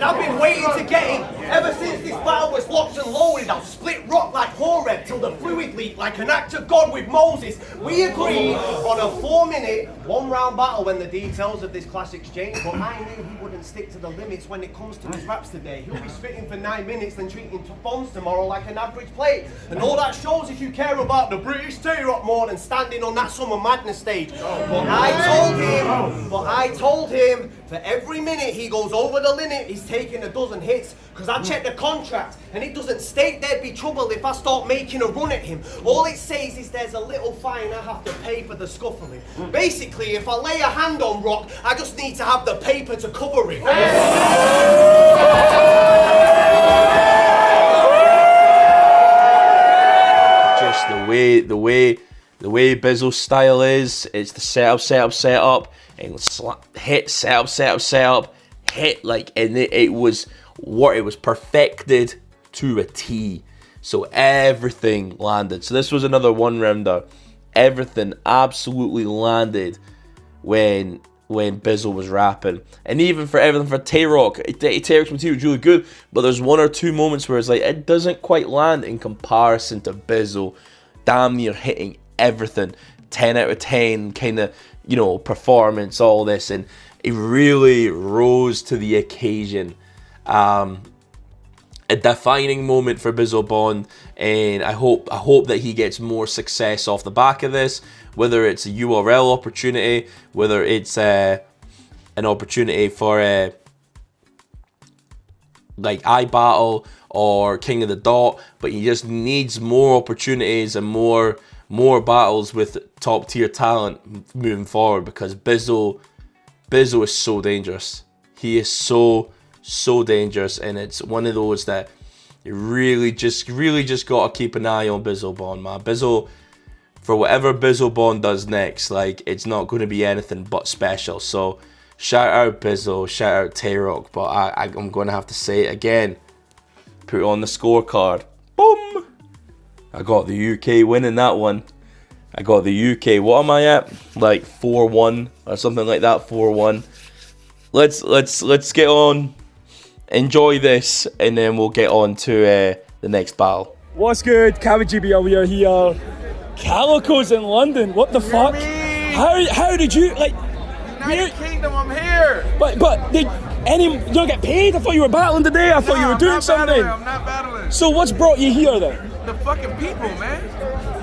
I've been waiting to get it ever since this battle was locked and loaded. I'll split Rock like like Horeb till the fluid leaked like an act of God with Moses. We agreed on a 4-minute, 1-round battle when the details of this class exchange, but I knew he wouldn't stick to the limits when it comes to his raps today. He'll be spitting for 9 minutes then treating bombs tomorrow like an average plate. And all that shows if you care about the British T-Rock more than standing on that Summer Madness stage. But I told him for every minute he goes over the limit, he's taking a dozen hits. Because I checked the contract and it doesn't state there'd be trouble if I start making a run at him. All it says is there's a little fine I have to pay for the scuffling. Basically, if I lay a hand on Rock, I just need to have the paper to cover it. Just the way Bizzo's style is, it's the setup, and hit, setup, hit, like, and it was perfected to a T. So everything landed. So this was another 1-rounder. Everything absolutely landed when Bizzo was rapping. And even for everything for Tay-Rock, Tay-Rock's material was really good, but there's 1 or 2 moments where it's like it doesn't quite land in comparison to Bizzo damn near hitting everything. 10 out of 10 kind of, you know, performance, all this, and it really rose to the occasion. A defining moment for Bizzo Bond, and I hope that he gets more success off the back of this, whether it's a URL opportunity, whether it's an opportunity for like iBattle or King of the Dot, but he just needs more opportunities and more battles with top tier talent moving forward, because Bizzo is so dangerous. He is so dangerous, and it's one of those that you really just gotta keep an eye on Bizzo Bond, man. Bizzo, for whatever Bizzo Bond does next, like, it's not going to be anything but special. So shout out Bizzo, shout out Tay-Rock, but I'm going to have to say it again. Put it on the scorecard. Boom! I got the UK winning that one. I got the UK. What am I at? Like 4-1 or something like that. 4-1. Let's get on. Enjoy this, and then we'll get on to the next battle. What's good? Cammygbr, we are here. Calicoe's in London. What the fuck? How did you, like? United Kingdom, I'm here. But you don't get paid? I thought you were battling today. I thought you were doing something. I'm not battling. So what's brought you here then? The fucking people, man.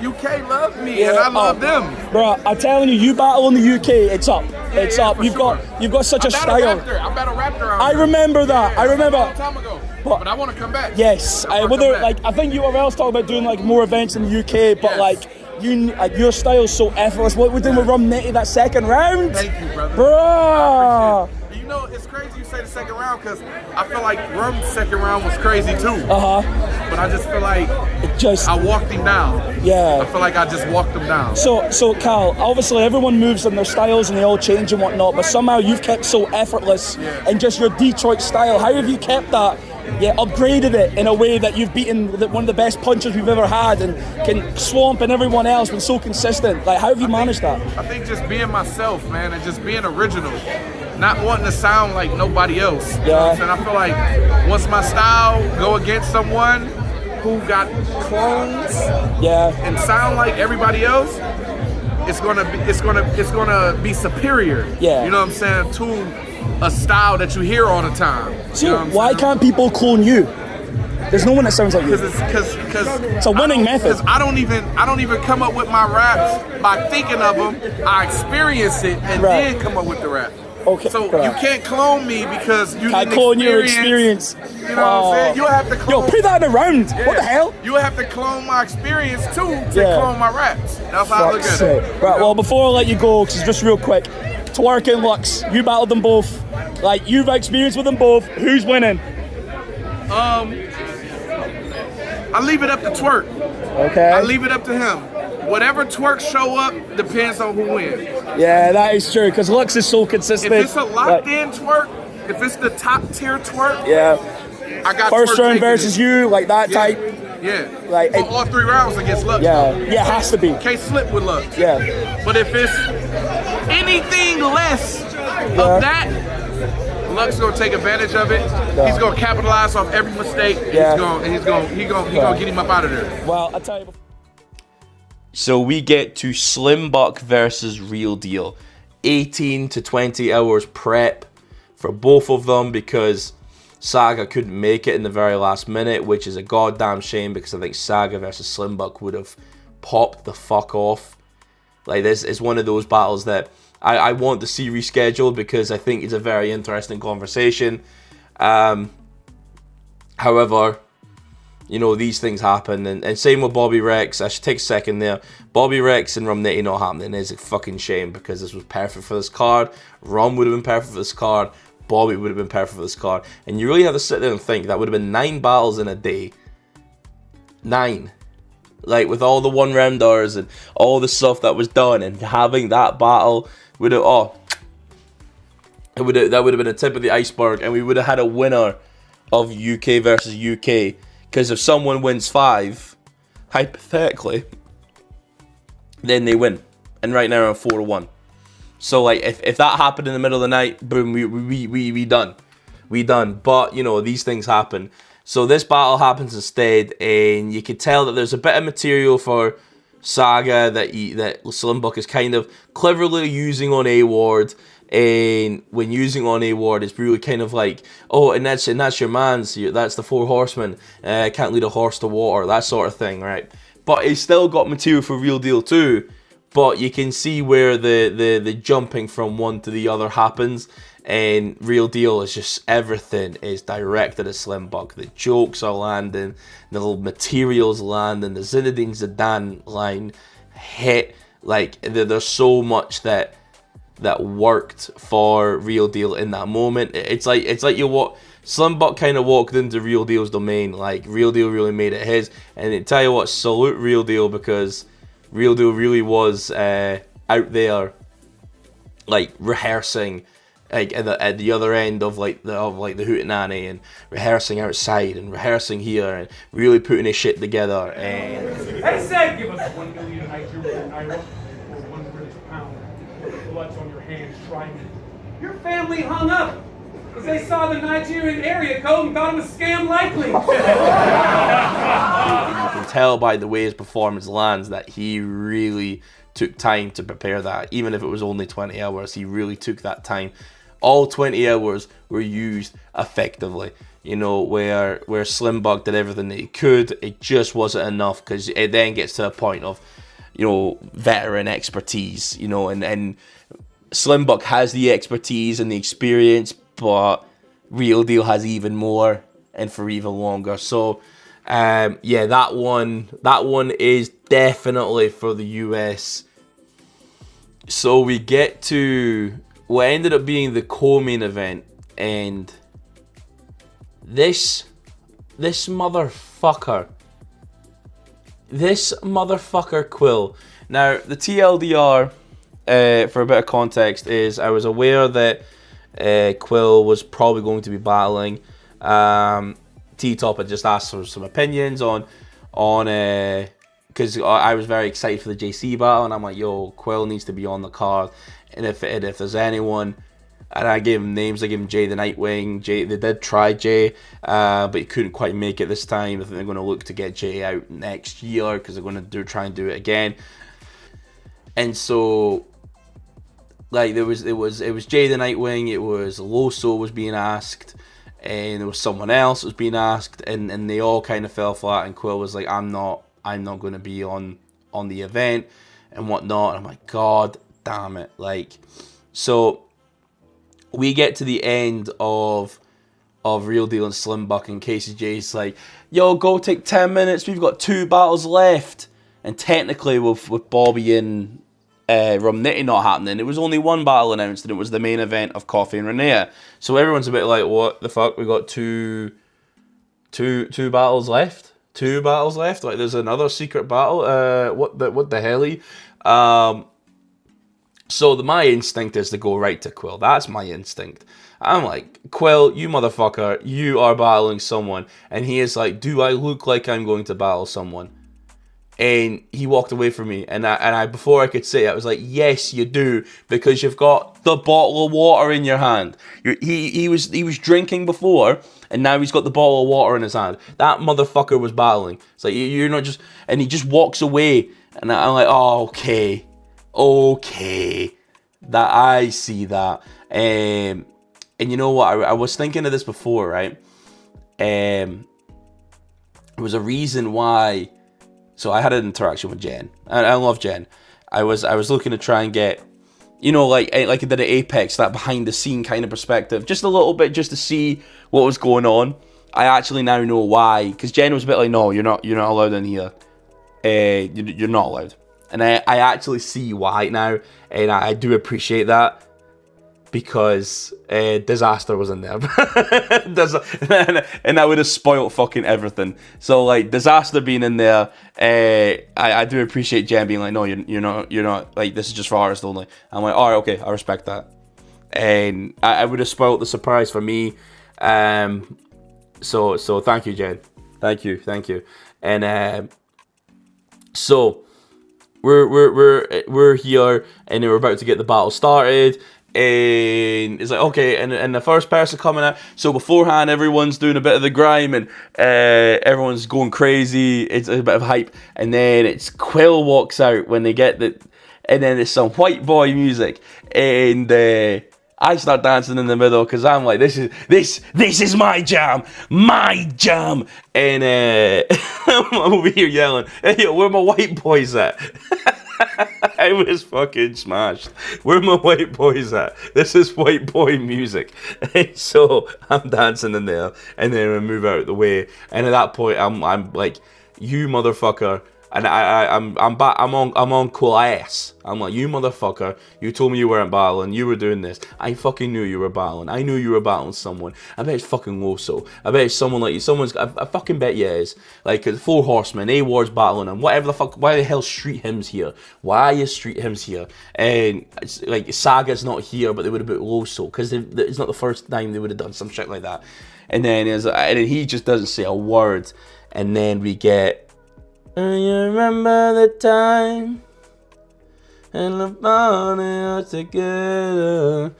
UK loves me, and I love them. Bro, I'm telling you, you battle in the UK, it's up. It's up. You've got such a style. I battle Raptor. I remember that. I remember. A long time ago. But I want to come back. Yes. I think URL's talking about doing like more events in the UK, but like your style's so effortless. What we're doing with RENEYA that second round. Thank you, brother. Bro. You know, it's crazy you say the second round, because I feel like Rum's second round was crazy too. But I just feel like I walked him down. Yeah. I feel like I just walked him down. So Cal, obviously everyone moves in their styles and they all change and whatnot, but somehow you've kept so effortless and just your Detroit style. How have you kept that? Yeah, upgraded it in a way that you've beaten one of the best punchers we've ever had and can swamp and everyone else, been so consistent. Like, how have you managed that? I think just being myself, man, and just being original. Not wanting to sound like nobody else. You know what I'm saying? I feel like once my style go against someone who got clones and sound like everybody else, it's gonna be superior. Yeah. You know what I'm saying? To a style that you hear all the time. So you know why can't people clone you? There's no one that sounds like you. Because it's a winning method. Because I don't even come up with my raps by thinking of them. I experience it and then come up with the rap. Okay. So you can't clone me because you can't clone your experience. You know what I'm saying? You'll have to clone. Yo, put that in a round. What the hell? You'll have to clone my experience too to clone my raps. That's how I look at it. Right. Well, before I let you go, because just real quick, Twerk and Lux, you battled them both. Like, you've experience with them both. Who's winning? I leave it up to Twerk. Okay. I leave it up to him. Whatever Twerk show up depends on who wins. Yeah, that is true, because Lux is so consistent. If it's a locked-in Twerk, if it's the top-tier Twerk, I got first Twerk round versus you, like that type. Yeah. Like for all 3 rounds against Lux. Yeah, it has to be. Can't slip with Lux. Yeah. But if it's anything less of that, Luck's gonna take advantage of it. He's gonna capitalize off every mistake. And he's gonna get him up out of there. Well, I tell you. So we get to SLIMBUCK versus Real Deal. 18 to 20 hours prep for both of them because Saga couldn't make it in the very last minute, which is a goddamn shame because I think Saga versus SLIMBUCK would have popped the fuck off. Like, this is one of those battles that I want to see rescheduled because I think it's a very interesting conversation. However, you know, these things happen, and same with Bobby Rex. I should take a second there. Bobby Rex and Romnity not happening is a fucking shame because this was perfect for this card. Rom would have been perfect for this card. Bobby would have been perfect for this card. And you really have to sit there and think that would have been 9 battles in a day. 9. Like, with all the one-rounders and all the stuff that was done, and having that battle would have, that would have been a tip of the iceberg, and we would have had a winner of UK versus UK. Because if someone wins 5, hypothetically, then they win. And right now we're 4-1. So, like, if that happened in the middle of the night, boom, we done. We done. But, you know, these things happen. So this battle happens instead, and you can tell that there's a bit of material for Saga that SLIMBUCK is kind of cleverly using on A-Ward. And when using on A-Ward, it's really kind of like, oh, and that's your man's, that's the 4 horsemen, can't lead a horse to water, that sort of thing, right? But it's still got material for Real Deal too, but you can see where the jumping from one to the other happens, and Real Deal is just, everything is directed at SLIMBUCK. The jokes are landing, the little materials landing, the Zinedine Zidane line hit, like, there's so much that worked for Real Deal in that moment. It's like SLIMBUCK kind of walked into Real Deal's domain. Like, Real Deal really made it his. And I tell you what, salute Real Deal, because Real Deal really was out there, like, rehearsing, like at the other end of the hootenanny, and rehearsing outside and rehearsing here and really putting his shit together. And I said, give us 1 million Nigerian naira or 1 British pound. Blood's on your hands, try me. Your family hung up because they saw the Nigerian area code and thought it was scam likely. you can tell by the way his performance lands that he really took time to prepare that. Even if it was only 20 hours, he really took that time. All 20 hours were used effectively. You know, where SLIMBUCK did everything that he could, it just wasn't enough, because it then gets to a point of, you know, veteran expertise, you know, and SLIMBUCK has the expertise and the experience, but Real Deal has even more and for even longer. So, yeah, that one is definitely for the US. So we get to what ended up being the co-main event, and this motherfucker Quill. Now, the TLDR, for a bit of context, is I was aware that Quill was probably going to be battling. T-Top had just asked for some opinions on because I was very excited for the JC battle, and I'm like, yo, Quill needs to be on the card. And if there's anyone, and I gave him names, I gave him Jay the Nightwing. They did try Jay, but he couldn't quite make it this time. I think they're going to look to get Jay out next year, because they're going to try and do it again. And so, like, it was Jay the Nightwing, it was Loso was being asked, and there was someone else that was being asked, and they all kind of fell flat. And Quill was like, I'm not going to be on the event and whatnot. And I'm like, God damn it. Like, so we get to the end of Real Deal and SLIMBUCK, and Casey J's like, yo, go take 10 minutes, we've got 2 battles left. And technically with Bobby and Romnity not happening, it was only 1 battle announced, and it was the main event of Coffee and Renea. So everyone's a bit like, what the fuck, we got two battles left? 2 battles left? Like, there's another secret battle? What the hell? So my instinct is to go right to Quill. That's my instinct. I'm like, Quill, you motherfucker, you are battling someone. And he is like, do I look like I'm going to battle someone? And he walked away from me, and I before I could say it, I was like, yes, you do, because you've got the bottle of water in your hand. He was drinking before, and now he's got the bottle of water in his hand. That motherfucker was battling. It's like, you're not just, and he just walks away, and I'm like, oh, okay, that I see that. And you know what? I was thinking of this before, right? There was a reason why. So I had an interaction with Jen. I love Jen. I was looking to try and get, you know, like I did at Apex, that behind the scene kind of perspective, just a little bit, just to see what was going on. I actually now know why, because Jen was a bit like, no, you're not allowed in here. You're not allowed. And I actually see why now, and I do appreciate that. Because Dizaster was in there. And I would have spoiled fucking everything. So, like, Dizaster being in there, I do appreciate Jen being like, no, you're not, like, this is just for artists only. I'm like, alright, okay, I respect that. And I would have spoiled the surprise for me. So thank you, Jen. Thank you. And, so, we're here, and we're about to get the battle started. And it's like, okay, and the first person coming out, so beforehand everyone's doing a bit of the grime, and everyone's going crazy, it's a bit of hype, and then it's Quill walks out when they get the, and then it's some white boy music, and I start dancing in the middle, because I'm like, this is my jam, and I'm over here yelling, hey, where my white boys at? I was fucking smashed. Where my white boys at? This is white boy music. And so I'm dancing in there, and then I move out of the way. And at that point, I'm like, you motherfucker. And I'm on cool ass. I'm like, you motherfucker, you told me you weren't battling, you were doing this. I fucking knew you were battling. I knew you were battling someone. I bet it's fucking Loso. I bet it's someone like you. I fucking bet you it is. Like, 4 Horsemen, A-Ward's battling them. Whatever the fuck, why the hell Street Hymns here? Why is Street Hymns here? And it's like, Saga's not here, but they would have put Loso, because it's not the first time they would have done some shit like that. And then he just doesn't say a word. And then we get, and you remember the time and the morning together.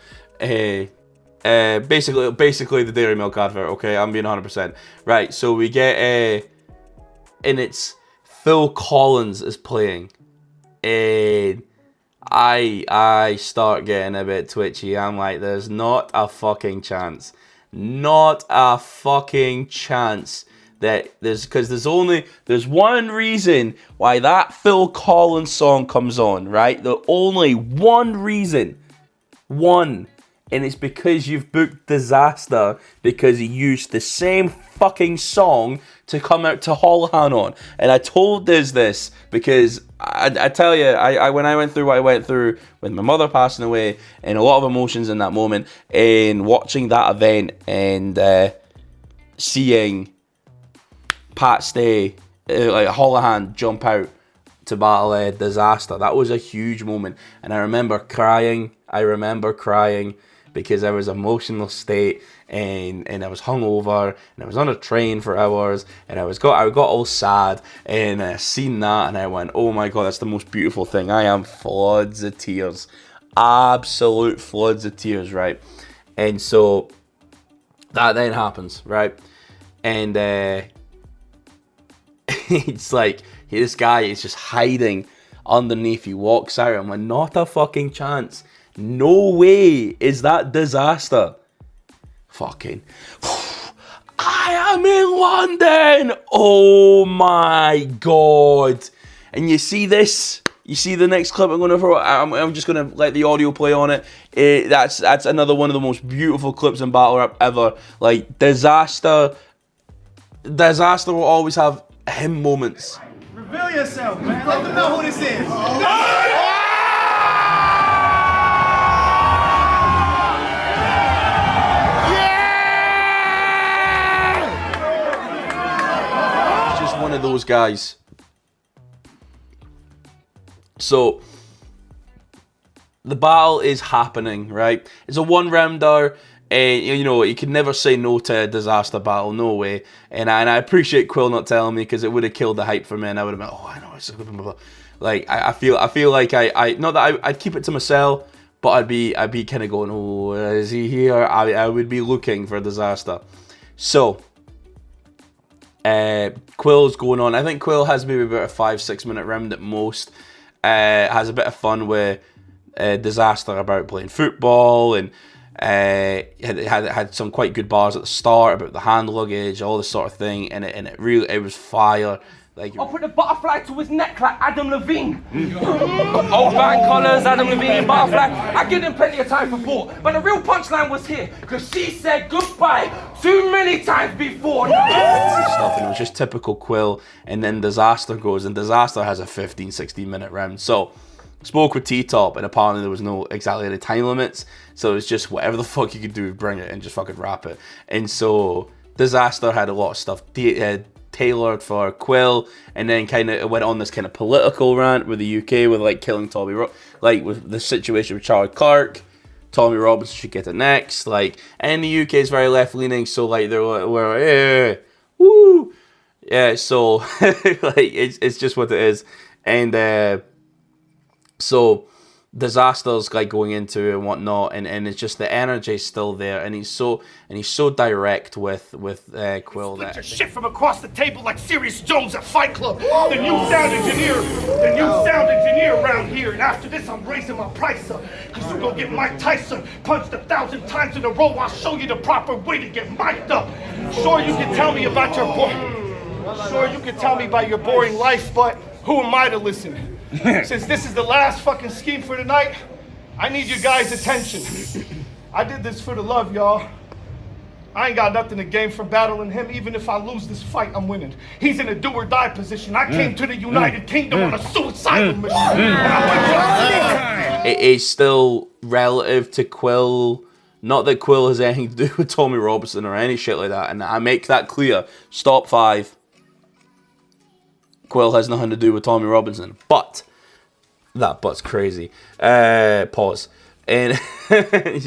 Basically the Dairy Milk advert. Okay, I'm being 100%. Right, so we get and it's Phil Collins is playing, and I start getting a bit twitchy. I'm like, there's not a fucking chance. Not a fucking chance. That there's one reason why that Phil Collins song comes on, right? The only one reason. One. And it's because you've booked Dizaster, because he used the same fucking song to come out to Holohan on. And I told Diz this because I tell you, when I went through what I went through with my mother passing away, and a lot of emotions in that moment, and watching that event and seeing Pat Stay, like Holohan, jump out to battle Dizaster. That was a huge moment, and I remember crying. Because I was emotional state, and I was hungover, and I was on a train for hours, and I got all sad, and I seen that, and I went, oh my god, that's the most beautiful thing. I am floods of tears, absolute floods of tears, right? And so that then happens, right? And it's like, this guy is just hiding underneath. He walks out. I'm like, not a fucking chance. No way is that Dizaster. Fucking, I am in London. Oh my god. And you see this? You see the next clip I'm going to throw? I'm just going to let the audio play on it. That's another one of the most beautiful clips in battle rap ever. Like, Dizaster will always have him moments. Reveal yourself, man. Let them know who this is. He's just one of those guys. So the battle is happening, right? It's a 1-rounder. you know, you can never say no to a disaster battle, no way. And I appreciate Quill not telling me, because it would have killed the hype for me, and I would have been, oh, I know, it's blah, blah, blah. Like I feel like I not that I'd keep it to myself, but I'd be kind of going, oh, is he here? I would be looking for a disaster. So Quill's going on. I think Quill has maybe about a 5-6 minute round at most. Has a bit of fun with Dizaster about playing football, and had some quite good bars at the start about the hand luggage, all this sort of thing, and it was fire. Like, I'll put the butterfly to his neck like Adam Levine. Old band colours, Adam Levine, butterfly. I give him plenty of time for thought, but the real punchline was here, because she said goodbye too many times before. Stuff, and it was just typical Quill, and then Dizaster goes, and Dizaster has a 15-16 minute round. So spoke with T-Top, and apparently there was no exactly any time limits, so it was just whatever the fuck you could do, bring it and just fucking rap it. And so Dizaster had a lot of stuff tailored for Quill, and then kind of went on this kind of political rant with the UK, with like killing Tommy, like with the situation with Charlie Clark. Tommy Robinson should get it next, like, and the UK is very left leaning, so like we're like, yeah, woo, yeah. So like it's just what it is, and so Dizaster's like going into it and whatnot, and it's just the energy is still there, and he's so direct with Quill that your shit from across the table like Sirius Jones at Fight Club. The new sound engineer around here, and after this I'm raising my price up, cause you go get Mike Tyson punched 1,000 times in a row. I'll show you the proper way to get mic'd up. Sure, you can tell me about your boring life, but who am I to listen? Since this is the last fucking scheme for tonight, I need you guys' attention. I did this for the love, y'all. I ain't got nothing to gain from battling him. Even if I lose this fight, I'm winning. He's in a do or die position. I came to the United Kingdom on a suicidal mission. It is still relative to Quill. Not that Quill has anything to do with Tommy Robinson or any shit like that. And I make that clear. Stop 5. Quill has nothing to do with Tommy Robinson, but that but's crazy. Pause. And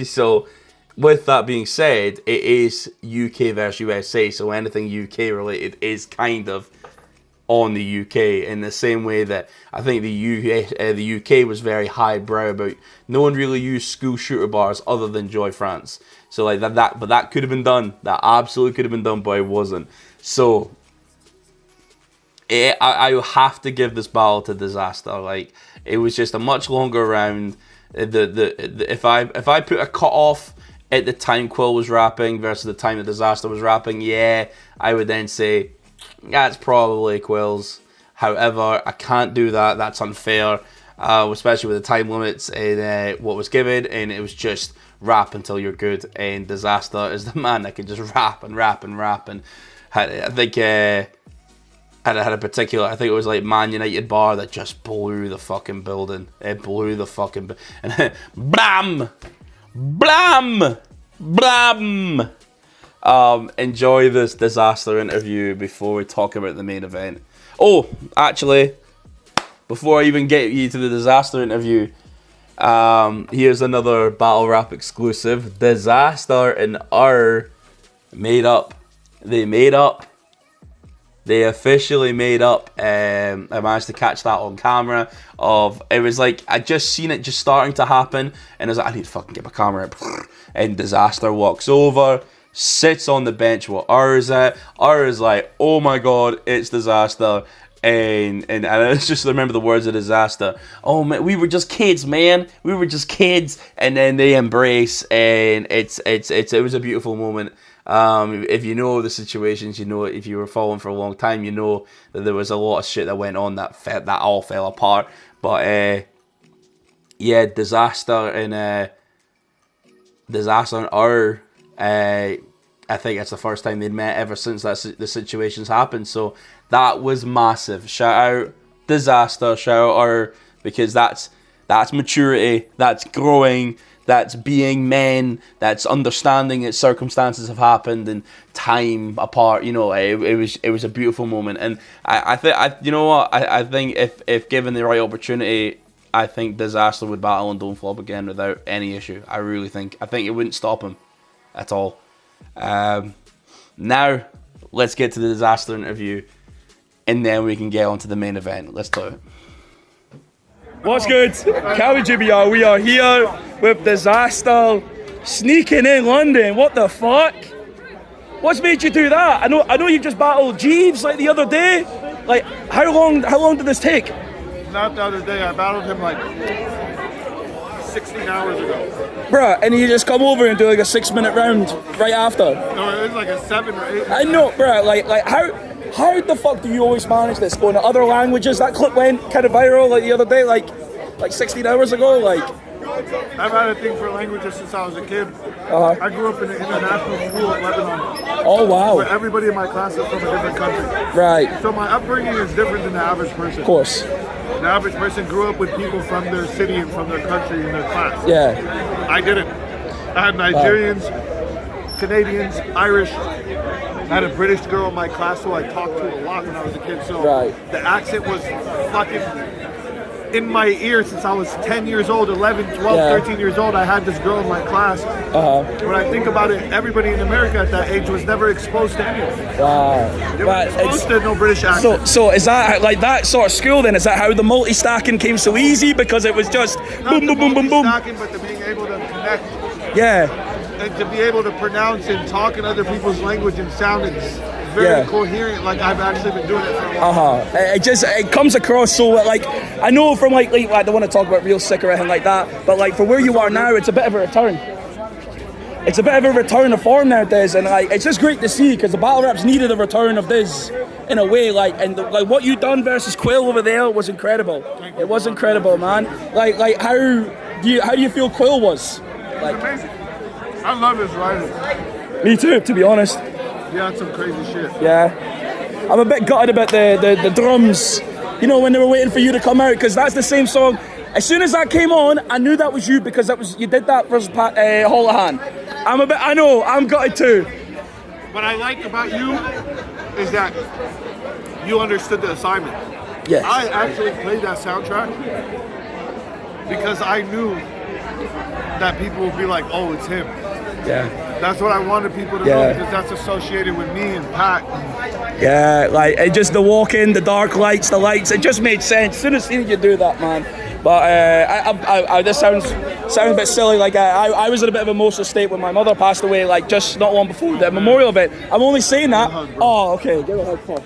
so, with that being said, it is UK versus USA, so anything UK related is kind of on the UK, in the same way that I think the UK was very highbrow about no one really used school shooter bars other than Joy France. So like that, but that could have been done. That absolutely could have been done, but it wasn't. So I have to give this battle to Dizaster. Like, it was just a much longer round. If I put a cutoff at the time Quill was rapping versus the time that Dizaster was rapping, yeah, I would then say that's probably Quill's. However, I can't do that. That's unfair, especially with the time limits and what was given, and it was just rap until you're good. And Dizaster is the man that can just rap and rap and rap. And I think had a particular, I think it was like Man United bar that just blew the fucking building. It blew the fucking and blam, blam, blam. Enjoy this Dizaster interview before we talk about the main event. Oh, actually, before I even get you to the Dizaster interview, here's another battle rap exclusive. Dizaster and R made up. They officially made up. I managed to catch that on camera. It was like, I just seen it just starting to happen, and I was like, I need to fucking get my camera out. And Dizaster walks over, sits on the bench where R is at. R is like, oh my god, it's Dizaster. And I just remember the words of Dizaster. Oh man, we were just kids, man. We were just kids. And then they embrace, and it was a beautiful moment. If you know the situations, you know, if you were following for a long time, you know that there was a lot of shit that went on that all fell apart. But yeah, Dizaster and R, I think it's the first time they'd met ever since the situations happened. So that was massive. Shout out Dizaster, shout out R, because that's maturity, that's growing. That's being men. That's understanding that circumstances have happened and time apart. You know, it was a beautiful moment, and I think you know what, I think if given the right opportunity, I think Dizaster would battle on Don't Flop again without any issue. I really think. I think it wouldn't stop him. at all. Now, let's get to the Dizaster interview, and then we can get on to the main event. Let's do it. What's good? Cammygbr, we are here with Dizaster, sneaking in London. What the fuck? What's made you do that? I know you just battled Jeeves like the other day. Like, how long did this take? Not the other day. I battled him like 16 hours ago. Bruh, and you just come over and do like a 6-minute round right after. No, it was like a 7 or 8. I know, bruh. Like how the fuck do you always manage this? Going to other languages? That clip went kind of viral like the other day, like 16 hours ago. Like, I've had a thing for languages since I was a kid. I grew up in an international school in Lebanon. Oh wow! Where everybody in my class is from a different country. Right. So my upbringing is different than the average person. Of course. The average person grew up with people from their city and from their country in their class. Yeah. I didn't. I had Nigerians, Canadians, Irish. I had a British girl in my class who I talked to a lot when I was a kid. So the accent was fucking in my ear since I was 10 years old, 11, 12, 13 years old. I had this girl in my class. When I think about it, everybody in America at that age was never exposed to anything. Wow. They were exposed to no British accent. So is that like that sort of school then? Is that how the multi-stacking came so easy? Because it was just boom, boom, boom, boom, boom. Stacking, but to being able to connect. Yeah. And to be able to pronounce and talk in other people's language and sound very coherent, like I've actually been doing it for a while. It comes across so like, I know from like I don't want to talk about real sick or anything like that, but like for where you are now, it's a bit of a return. It's a bit of a return of form nowadays, and like it's just great to see because the battle raps needed a return of this in a way. Like like what you done versus Quill over there was incredible. It was incredible, man. Like how do you feel Quill was? Like, I love his writing. Me too, to be honest. He had some crazy shit. Yeah. I'm a bit gutted about the drums, you know, when they were waiting for you to come out, because that's the same song. As soon as that came on, I knew that was you because you did that versus Holohan. I'm gutted too. What I like about you is that you understood the assignment. Yes. I actually played that soundtrack because I knew that people would be like, oh, it's him. Yeah. That's what I wanted people to know because that's associated with me and Pat. Yeah, like it just the walk in, the dark lights, the lights, it just made sense. As soon as you do that, man. But this sounds a bit silly. Like I was in a bit of an emotional state when my mother passed away, like just not long before the memorial event. I'm only saying that. Oh, okay, give a hug first.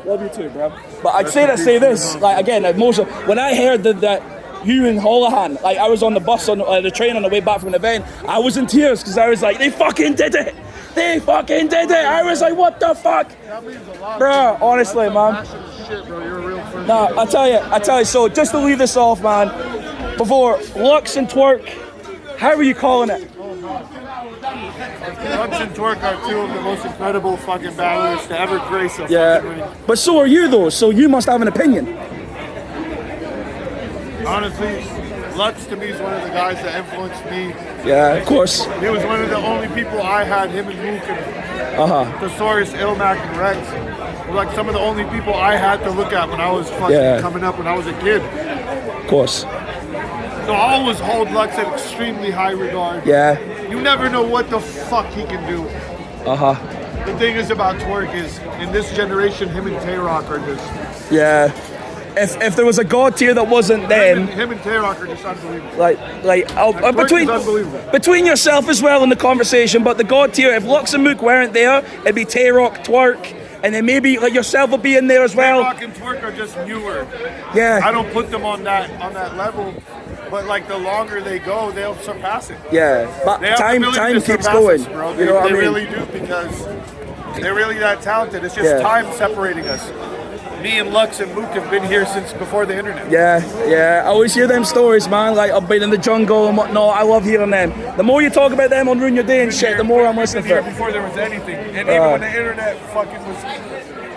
Love you too, bro. But I'd say this, like again, emotional. When I heard that you and Holohan, like I was on the bus on the train on the way back from an event, I was in tears because I was like, they fucking did it. They fucking did it. I was like, what the fuck? That means a lot. Bro, honestly, man. Shit, bro. You're a real friend. Nah, I tell you, so just to leave this off, man, before Lux and Twerk, how are you calling it? Lux and Twerk are two of the most incredible fucking battlers to ever grace a fucking ring. But so are you though, so you must have an opinion. Honestly, Lux to me is one of the guys that influenced me. Yeah, of course. He was one of the only people I had, him and Luke and Thesaurus, Ilmac, and Rex. Were like some of the only people I had to look at when I was fucking coming up when I was a kid. Of course. So I always hold Lux at extremely high regard. Yeah. You never know what the fuck he can do. The thing is about Twerk is, in this generation, him and Tay-Rock are just... Yeah. If there was a god tier that wasn't them, him and Tay-Rock are just unbelievable. Between yourself as well in the conversation, but the god tier, if Lux and Mook weren't there, it'd be Tay-Rock, Twerk, and then maybe like yourself would be in there as well. Tay-Rock and Twerk are just newer. Yeah. I don't put them on that level, but like the longer they go, they'll surpass it. Yeah, but time keeps going. Bro. You know what I mean? They really do because they're really that talented. It's just time separating us. Me and Lux and Mook have been here since before the internet. Yeah. I always hear them stories, man. Like I've been in the jungle and whatnot. I love hearing them. The more you talk about them on Ruin Your Day and shit, the more I'm listening to. Before there was anything, and even when the internet fucking was,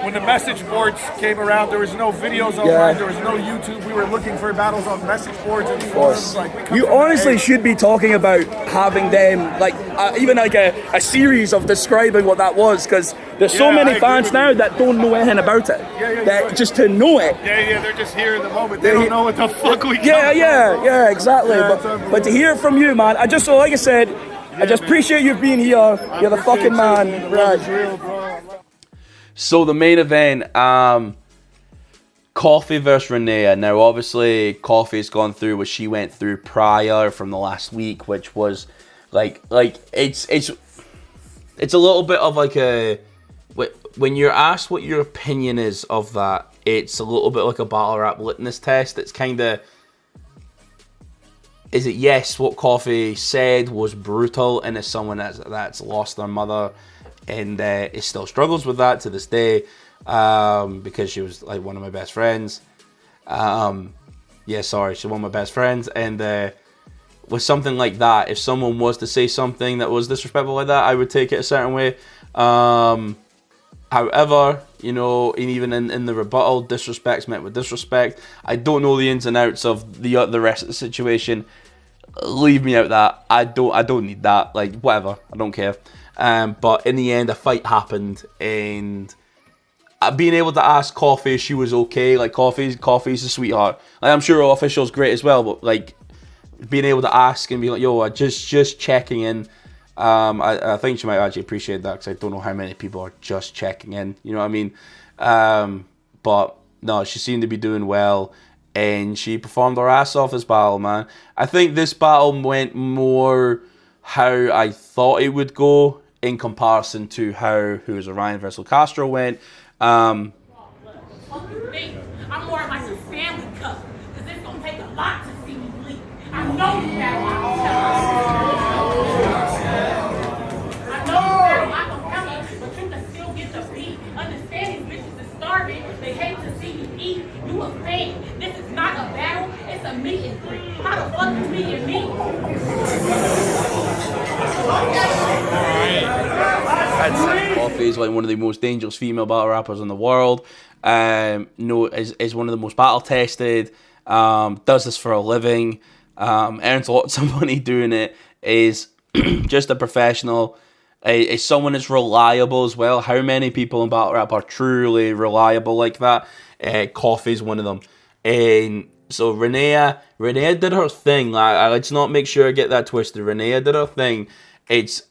when the message boards came around, there was no videos online, there was no YouTube. We were looking for battles on message boards and forums. Like, you honestly should be talking about having them, like even like a series of describing what that was, because there's so many fans now that don't know anything about it. That just to know it. Yeah, they're just here in the moment. They don't know what the fuck we Yeah, exactly. But to hear it from you, man, like I said, I just appreciate you being here. You're the fucking man. Right. So the main event, Coffee versus Renea. Now, obviously, Coffee's gone through what she went through prior from the last week, which was like it's a little bit of like a, when you're asked what your opinion is of that, it's a little bit like a battle rap litmus test. It's kind of, is it yes, what Coffee said was brutal, and as someone that's lost their mother and it still struggles with that to this day, because she was like one of my best friends. Yeah, sorry, she's one of my best friends, and with something like that, if someone was to say something that was disrespectful like that, I would take it a certain way. However, you know, and even in the rebuttal, disrespect's met with disrespect. I don't know the ins and outs of the rest of the situation. Leave me out that. I don't need that. Like, whatever, I don't care. But in the end, a fight happened, and being able to ask Coffee if she was okay, like Coffee's a sweetheart. Like, I'm sure our official's great as well, but like being able to ask and be like, yo, just checking in. I think she might actually appreciate that, because I don't know how many people are just checking in. You know what I mean? But no, she seemed to be doing well, and she performed her ass off this battle, man. I think this battle went more how I thought it would go in comparison to how WHOISORION versus CASTRO went. I'm more like a family cup, because it's going to take a lot to see me bleed. I know you got a lot to tell. I know you got a lot to tell us, but you can still get the beat. Understand these bitches is starving. They hate to see you eat. You a fan. This is not a battle. It's a meet and greet. How the fuck is meet and meet? Coffee is like one of the most dangerous female battle rappers in the world. Is one of the most battle tested. Does this for a living. Earns lots of money doing it. Is just a professional. Is someone that's reliable as well. How many people in battle rap are truly reliable like that? Coffee's one of them. And so Renea did her thing. Let's not make sure I get that twisted. Renea did her thing. It's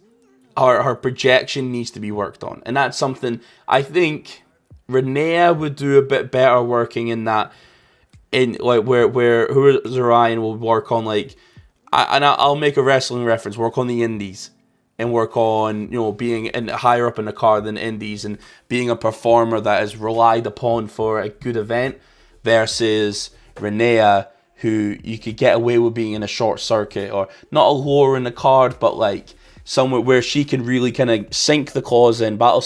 her projection needs to be worked on, and that's something I think Renea would do a bit better working in that. In like where WHOISORION will work on, like, I'll make a wrestling reference. Work on the indies, and work on, you know, being higher up in the card than indies, and being a performer that is relied upon for a good event, versus Renea, who you could get away with being in a short circuit, or not a lower in the card, but like somewhere where she can really kind of sink the claws in, battle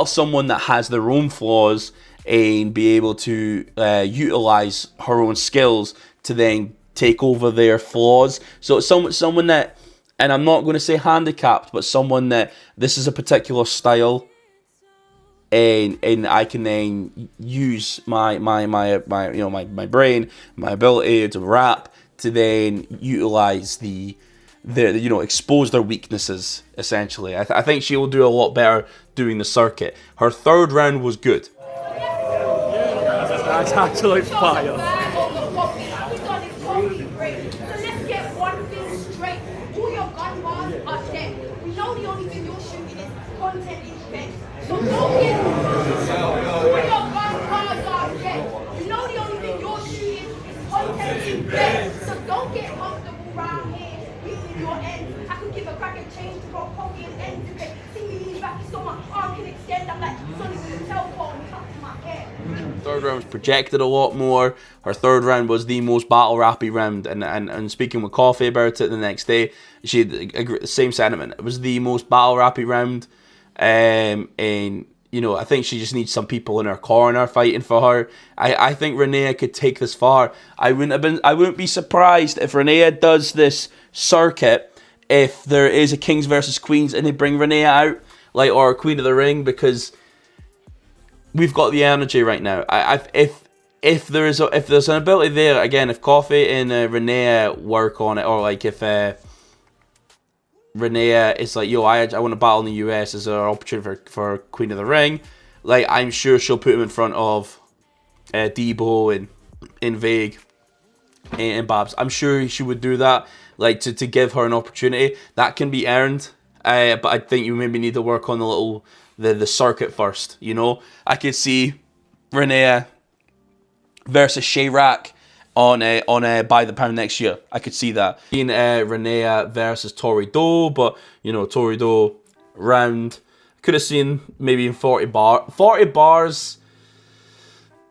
someone that has their own flaws, and be able to utilize her own skills to then take over their flaws. So it's someone that, and I'm not going to say handicapped, but someone that this is a particular style, and I can then use my brain, my ability to rap, to then utilize expose their weaknesses, essentially. I think she will do a lot better doing the circuit. Her third round was good. That's absolute fire. So let's get one thing straight. All your gun bars are dead. We know the only thing you're shooting is content in bed. So don't get all your gun bars are dead. You know the only thing you're shooting is content in bed. So don't get comfortable around here beating your end. I could give a crack and change to go coffee and end to bed. See me lean back so my arm can extend. I'm like Sonny with a telephone tucked in my hair. Third round was projected a lot more. Her third round was the most battle rappy round, and speaking with Coffee about it the next day, she had the same sentiment. It was the most battle rappy round, and you know, I think she just needs some people in her corner fighting for her. I think Renea could take this far. I wouldn't be surprised if Renea does this circuit, if there is a Kings versus Queens and they bring Renea out, like, or Queen of the Ring, because we've got the energy right now. If there's an ability there, again, if Coffee and Renea work on it, or like if Renea is like, yo, I want to battle in the US, is there an opportunity for Queen of the Ring? Like, I'm sure she'll put him in front of Debo and Vague, and Babs. I'm sure she would do that, like to give her an opportunity. That can be earned, but I think you maybe need to work on the circuit first. You know, I could see Renea versus Shayrak on By the Pound next year. I could see that being Renea versus Tori Do, but you know, Tori Do round. Could have seen maybe in 40 bars.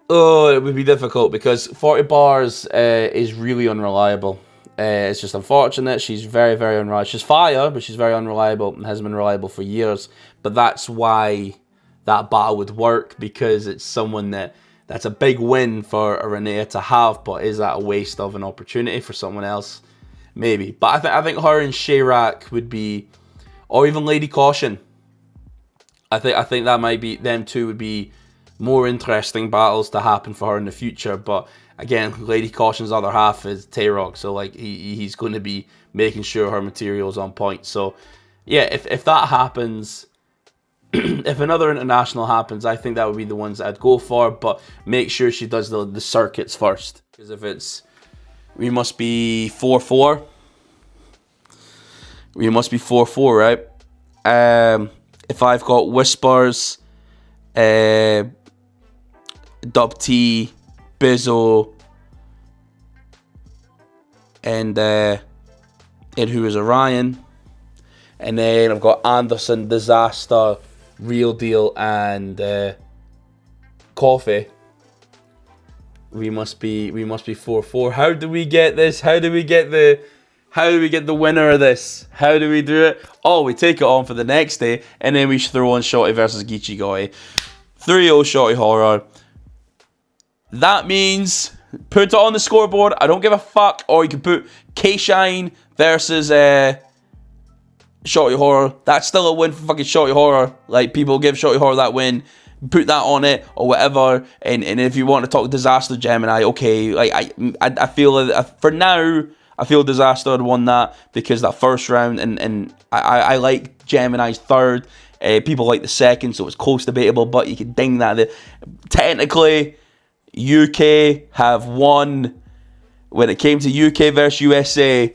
Oh, it would be difficult because 40 bars is really unreliable. It's just unfortunate. She's very, very unreliable. She's fire, but she's very unreliable and hasn't been reliable for years. But that's why that battle would work, because it's someone that's a big win for a Renea to have, but is that a waste of an opportunity for someone else? Maybe. But I think her and Shayrak would be, or even Lady Caution. I think that might be, them two would be more interesting battles to happen for her in the future. But again, Lady Caution's other half is Tay-Rock, so like he's going to be making sure her material is on point. So yeah, if that happens, if another international happens, I think that would be the ones I'd go for. But make sure she does the circuits first, because if it's, we must be 4-4. We must be 4-4, right? If I've got Whispers, Dub T, Bizzo, and WHOISORION, and then I've got Anderson, Dizaster, Real Deal, and Coffee. We must be 4-4. How do we get this? How do we get the winner of this? How do we do it? Oh, we take it on for the next day, and then we throw on Shotty versus Geechee Gotti. 3-0 Shotty Horror. That means put it on the scoreboard. I don't give a fuck. Or you can put K-Shine versus Shotty Horror. That's still a win for fucking Shotty Horror. Like, people give Shotty Horror that win. Put that on it or whatever. And if you want to talk Dizaster Gemini, okay. Like I feel for now, I feel Dizaster had won that because that first round, and I like Gemini's third. People like the second, so it's close debatable, but you can ding that. Technically, UK have won. When it came to UK versus USA,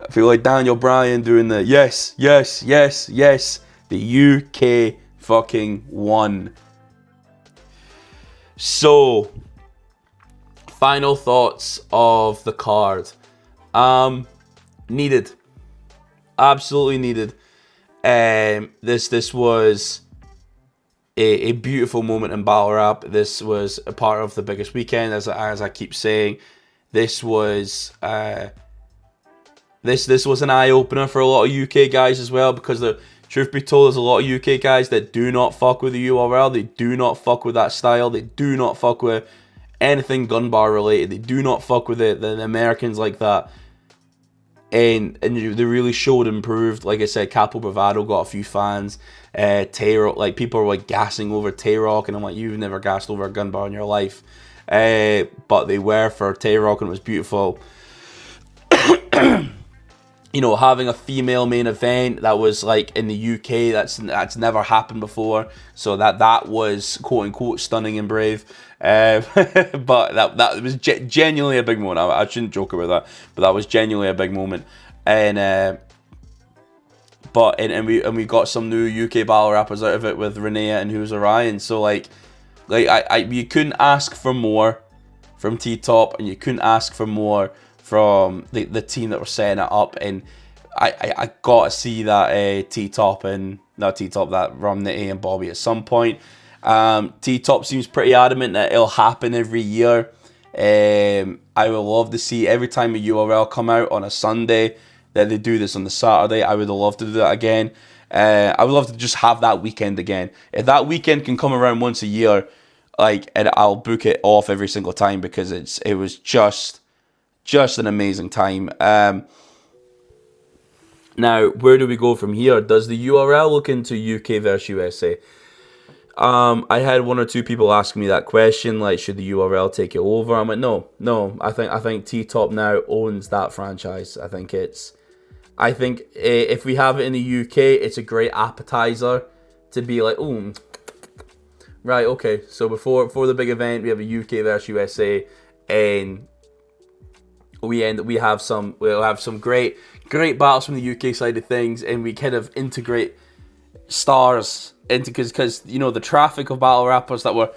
I feel like Daniel Bryan doing the yes, yes, yes, yes. The UK fucking won. So, final thoughts of the card. Needed. Absolutely needed. This was a beautiful moment in battle rap. This was a part of the biggest weekend, as I keep saying. This was this was an eye opener for a lot of UK guys as well, because the truth be told, there's a lot of UK guys that do not fuck with the URL. They do not fuck with that style. They do not fuck with anything gun bar related. They do not fuck with the Americans like that. And they really showed improved. Like I said, Capo Bravado got a few fans. Tay-Rock, like people are like gassing over Tay-Rock, and I'm like, you've never gassed over a gun bar in your life. But they were for Tay-Rock, and it was beautiful. You know, having a female main event that was like in the UK, that's never happened before. So that was quote unquote stunning and brave. But that was genuinely a big moment. I shouldn't joke about that, but that was genuinely a big moment. And we got some new UK battle rappers out of it with Renea and WHOISORION. So like you couldn't ask for more from T-Top, and you couldn't ask for more from the team that were setting it up. And I got to see that T-Top and not T-Top, that Romney and Bobby at some point. T-Top seems pretty adamant that it'll happen every year. I would love to see every time a URL come out on a Sunday that they do this on the Saturday. I would love to do that again. I would love to just have that weekend again. If that weekend can come around once a year, like, and I'll book it off every single time, because it was just an amazing time. Now, where do we go from here? Does the URL look into UK versus USA? I had one or two people asking me that question, like, should the URL take it over? I'm like, no. I think T-Top now owns that franchise. I think if we have it in the UK, it's a great appetizer to be like, ooh, right, okay. So before the big event, we have a UK versus USA, and we'll have some great battles from the UK side of things, and we kind of integrate stars into, because you know, the traffic of battle rappers that were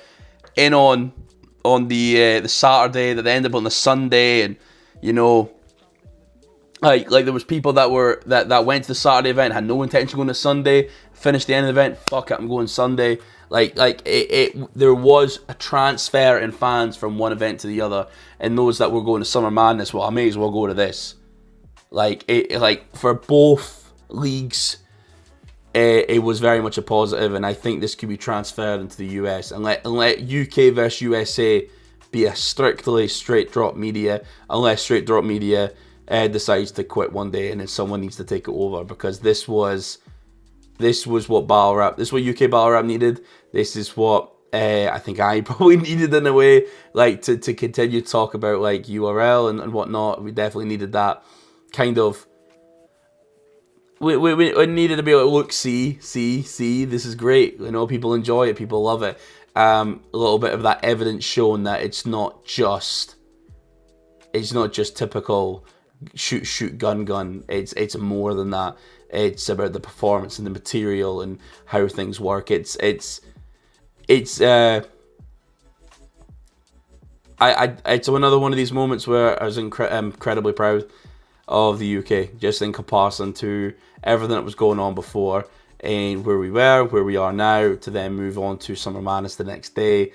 in on the Saturday that they ended up on the Sunday, and you know, like there was people that went to the Saturday event, had no intention of going to Sunday, finished the end of the event, fuck it, I'm going Sunday. There was a transfer in fans from one event to the other, and those that were going to Summer Madness, well, I may as well go to this. For both leagues, it was very much a positive, and I think this could be transferred into the US and let UK versus USA be a strictly straight drop media, unless straight drop media decides to quit one day and then someone needs to take it over, because this was what battle rap, this is what UK battle rap needed. This is what I think I probably needed in a way, like to continue to talk about like URL and whatnot. We definitely needed that kind of. We needed to be able to look, see, this is great. You know, people enjoy it, people love it. A little bit of that evidence showing that it's not just typical shoot gun. It's more than that. It's about the performance and the material and how things work. It's another one of these moments where I was incredibly proud of the UK, just in comparison to everything that was going on before and where we are now, to then move on to Summer Madness the next day.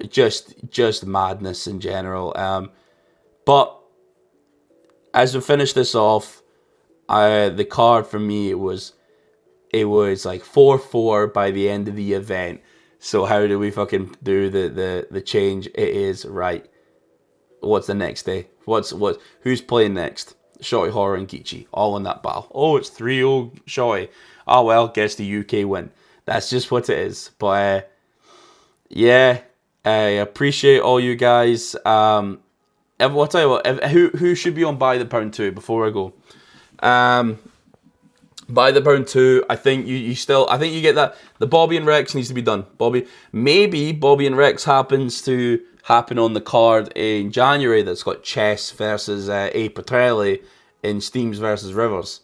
Just madness in general. But as we finish this off, the card for me, it was like 4-4 by the end of the event. So how do we fucking do the change? It is right. What's the next day? Who's playing next? Shotty, Horror, and Geechee, all in that battle. Oh, it's 3-0 Shotty. Oh well, guess the UK win. That's just what it is. But yeah, I appreciate all you guys. I'll tell you what. Who should be on By the Pound 2 before I go? By the Pound 2, I think you get that. The Bobby and Rex needs to be done. Maybe Bobby and Rex happens to happen on the card in January. That's got Chess versus A. Petrelli in Steams versus Rivers.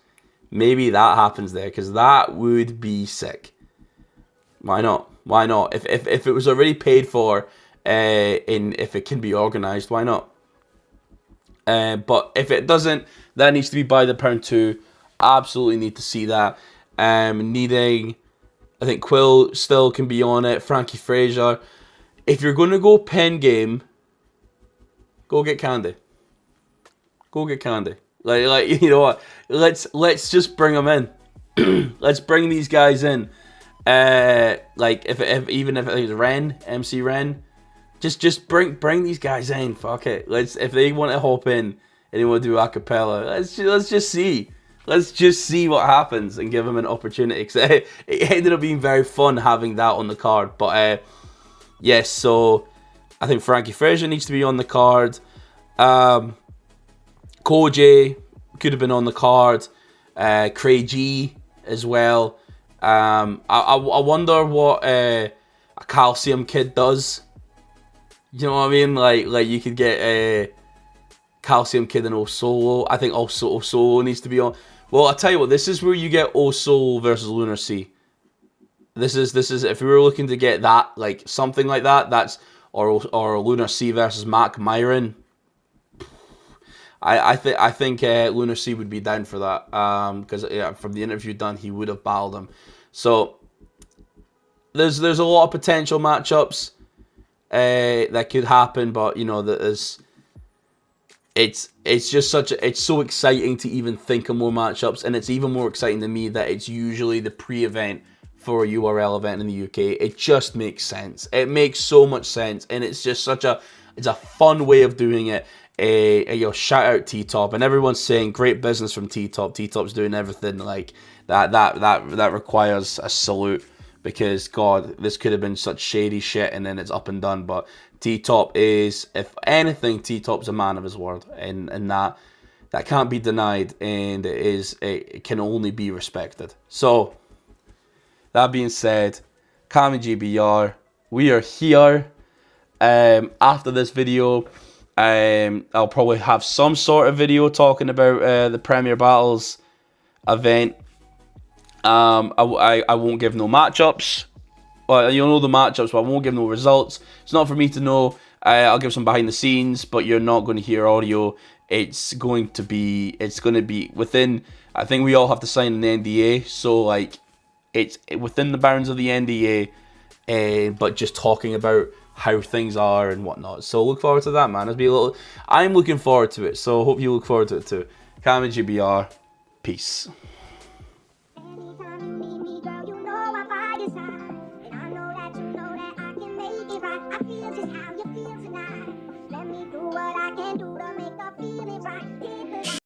Maybe that happens there, because that would be sick. Why not? If it was already paid for, if it can be organized, why not? But if it doesn't, that needs to be By the Pound 2. Absolutely need to see that. I think Quill still can be on it. Frankie Fraser. If you're going to go pen game, go get Candy. Like you know what? Let's just bring them in. Let's bring these guys in. Like even if it was Ren, MC Ren, just bring these guys in. Fuck it. If they want to hop in and they want to do a cappella, let's just see. Let's just see what happens and give them an opportunity. Because it ended up being very fun having that on the card. But yes, so I think Frankie Fraser needs to be on the card. Koji could have been on the card. Craig G as well. I wonder what a Calcium Kid does. You know what I mean? Like you could get a Calcium Kid and O-Solo. I think O-Solo needs to be on. Well, I'll tell you what, this is where you get O-Solo versus Lunar C. This is if we were looking to get that, like something like that, that's or Lunar C versus Mac Myron. I think Lunar C would be down for that, because from the interview done, he would have battled him. So there's a lot of potential matchups that could happen, but you know that it's just it's so exciting to even think of more matchups, and it's even more exciting to me that it's usually the pre-event for a URL event in the UK. It just makes sense. It makes so much sense, and it's just it's a fun way of doing it. Shout out T-Top, and everyone's saying great business from T-Top. T-Top's doing everything like that requires a salute, because God, this could have been such shady shit and then it's up and done. But T-Top is, if anything, T-Top's a man of his word, and that can't be denied, and it can only be respected. So that being said, Cammygbr, we are here. After this video, I'll probably have some sort of video talking about the Premier Battles event. I won't give no matchups. Well, you'll know the matchups, but I won't give no results. It's not for me to know. I'll give some behind the scenes, but you're not going to hear audio. It's going to be within. I think we all have to sign an NDA, so like it's within the bounds of the NDA, but just talking about how things are and whatnot. So look forward to that, man. It'll be a little. I'm looking forward to it, so hope you look forward to it too. Cammygbr, peace.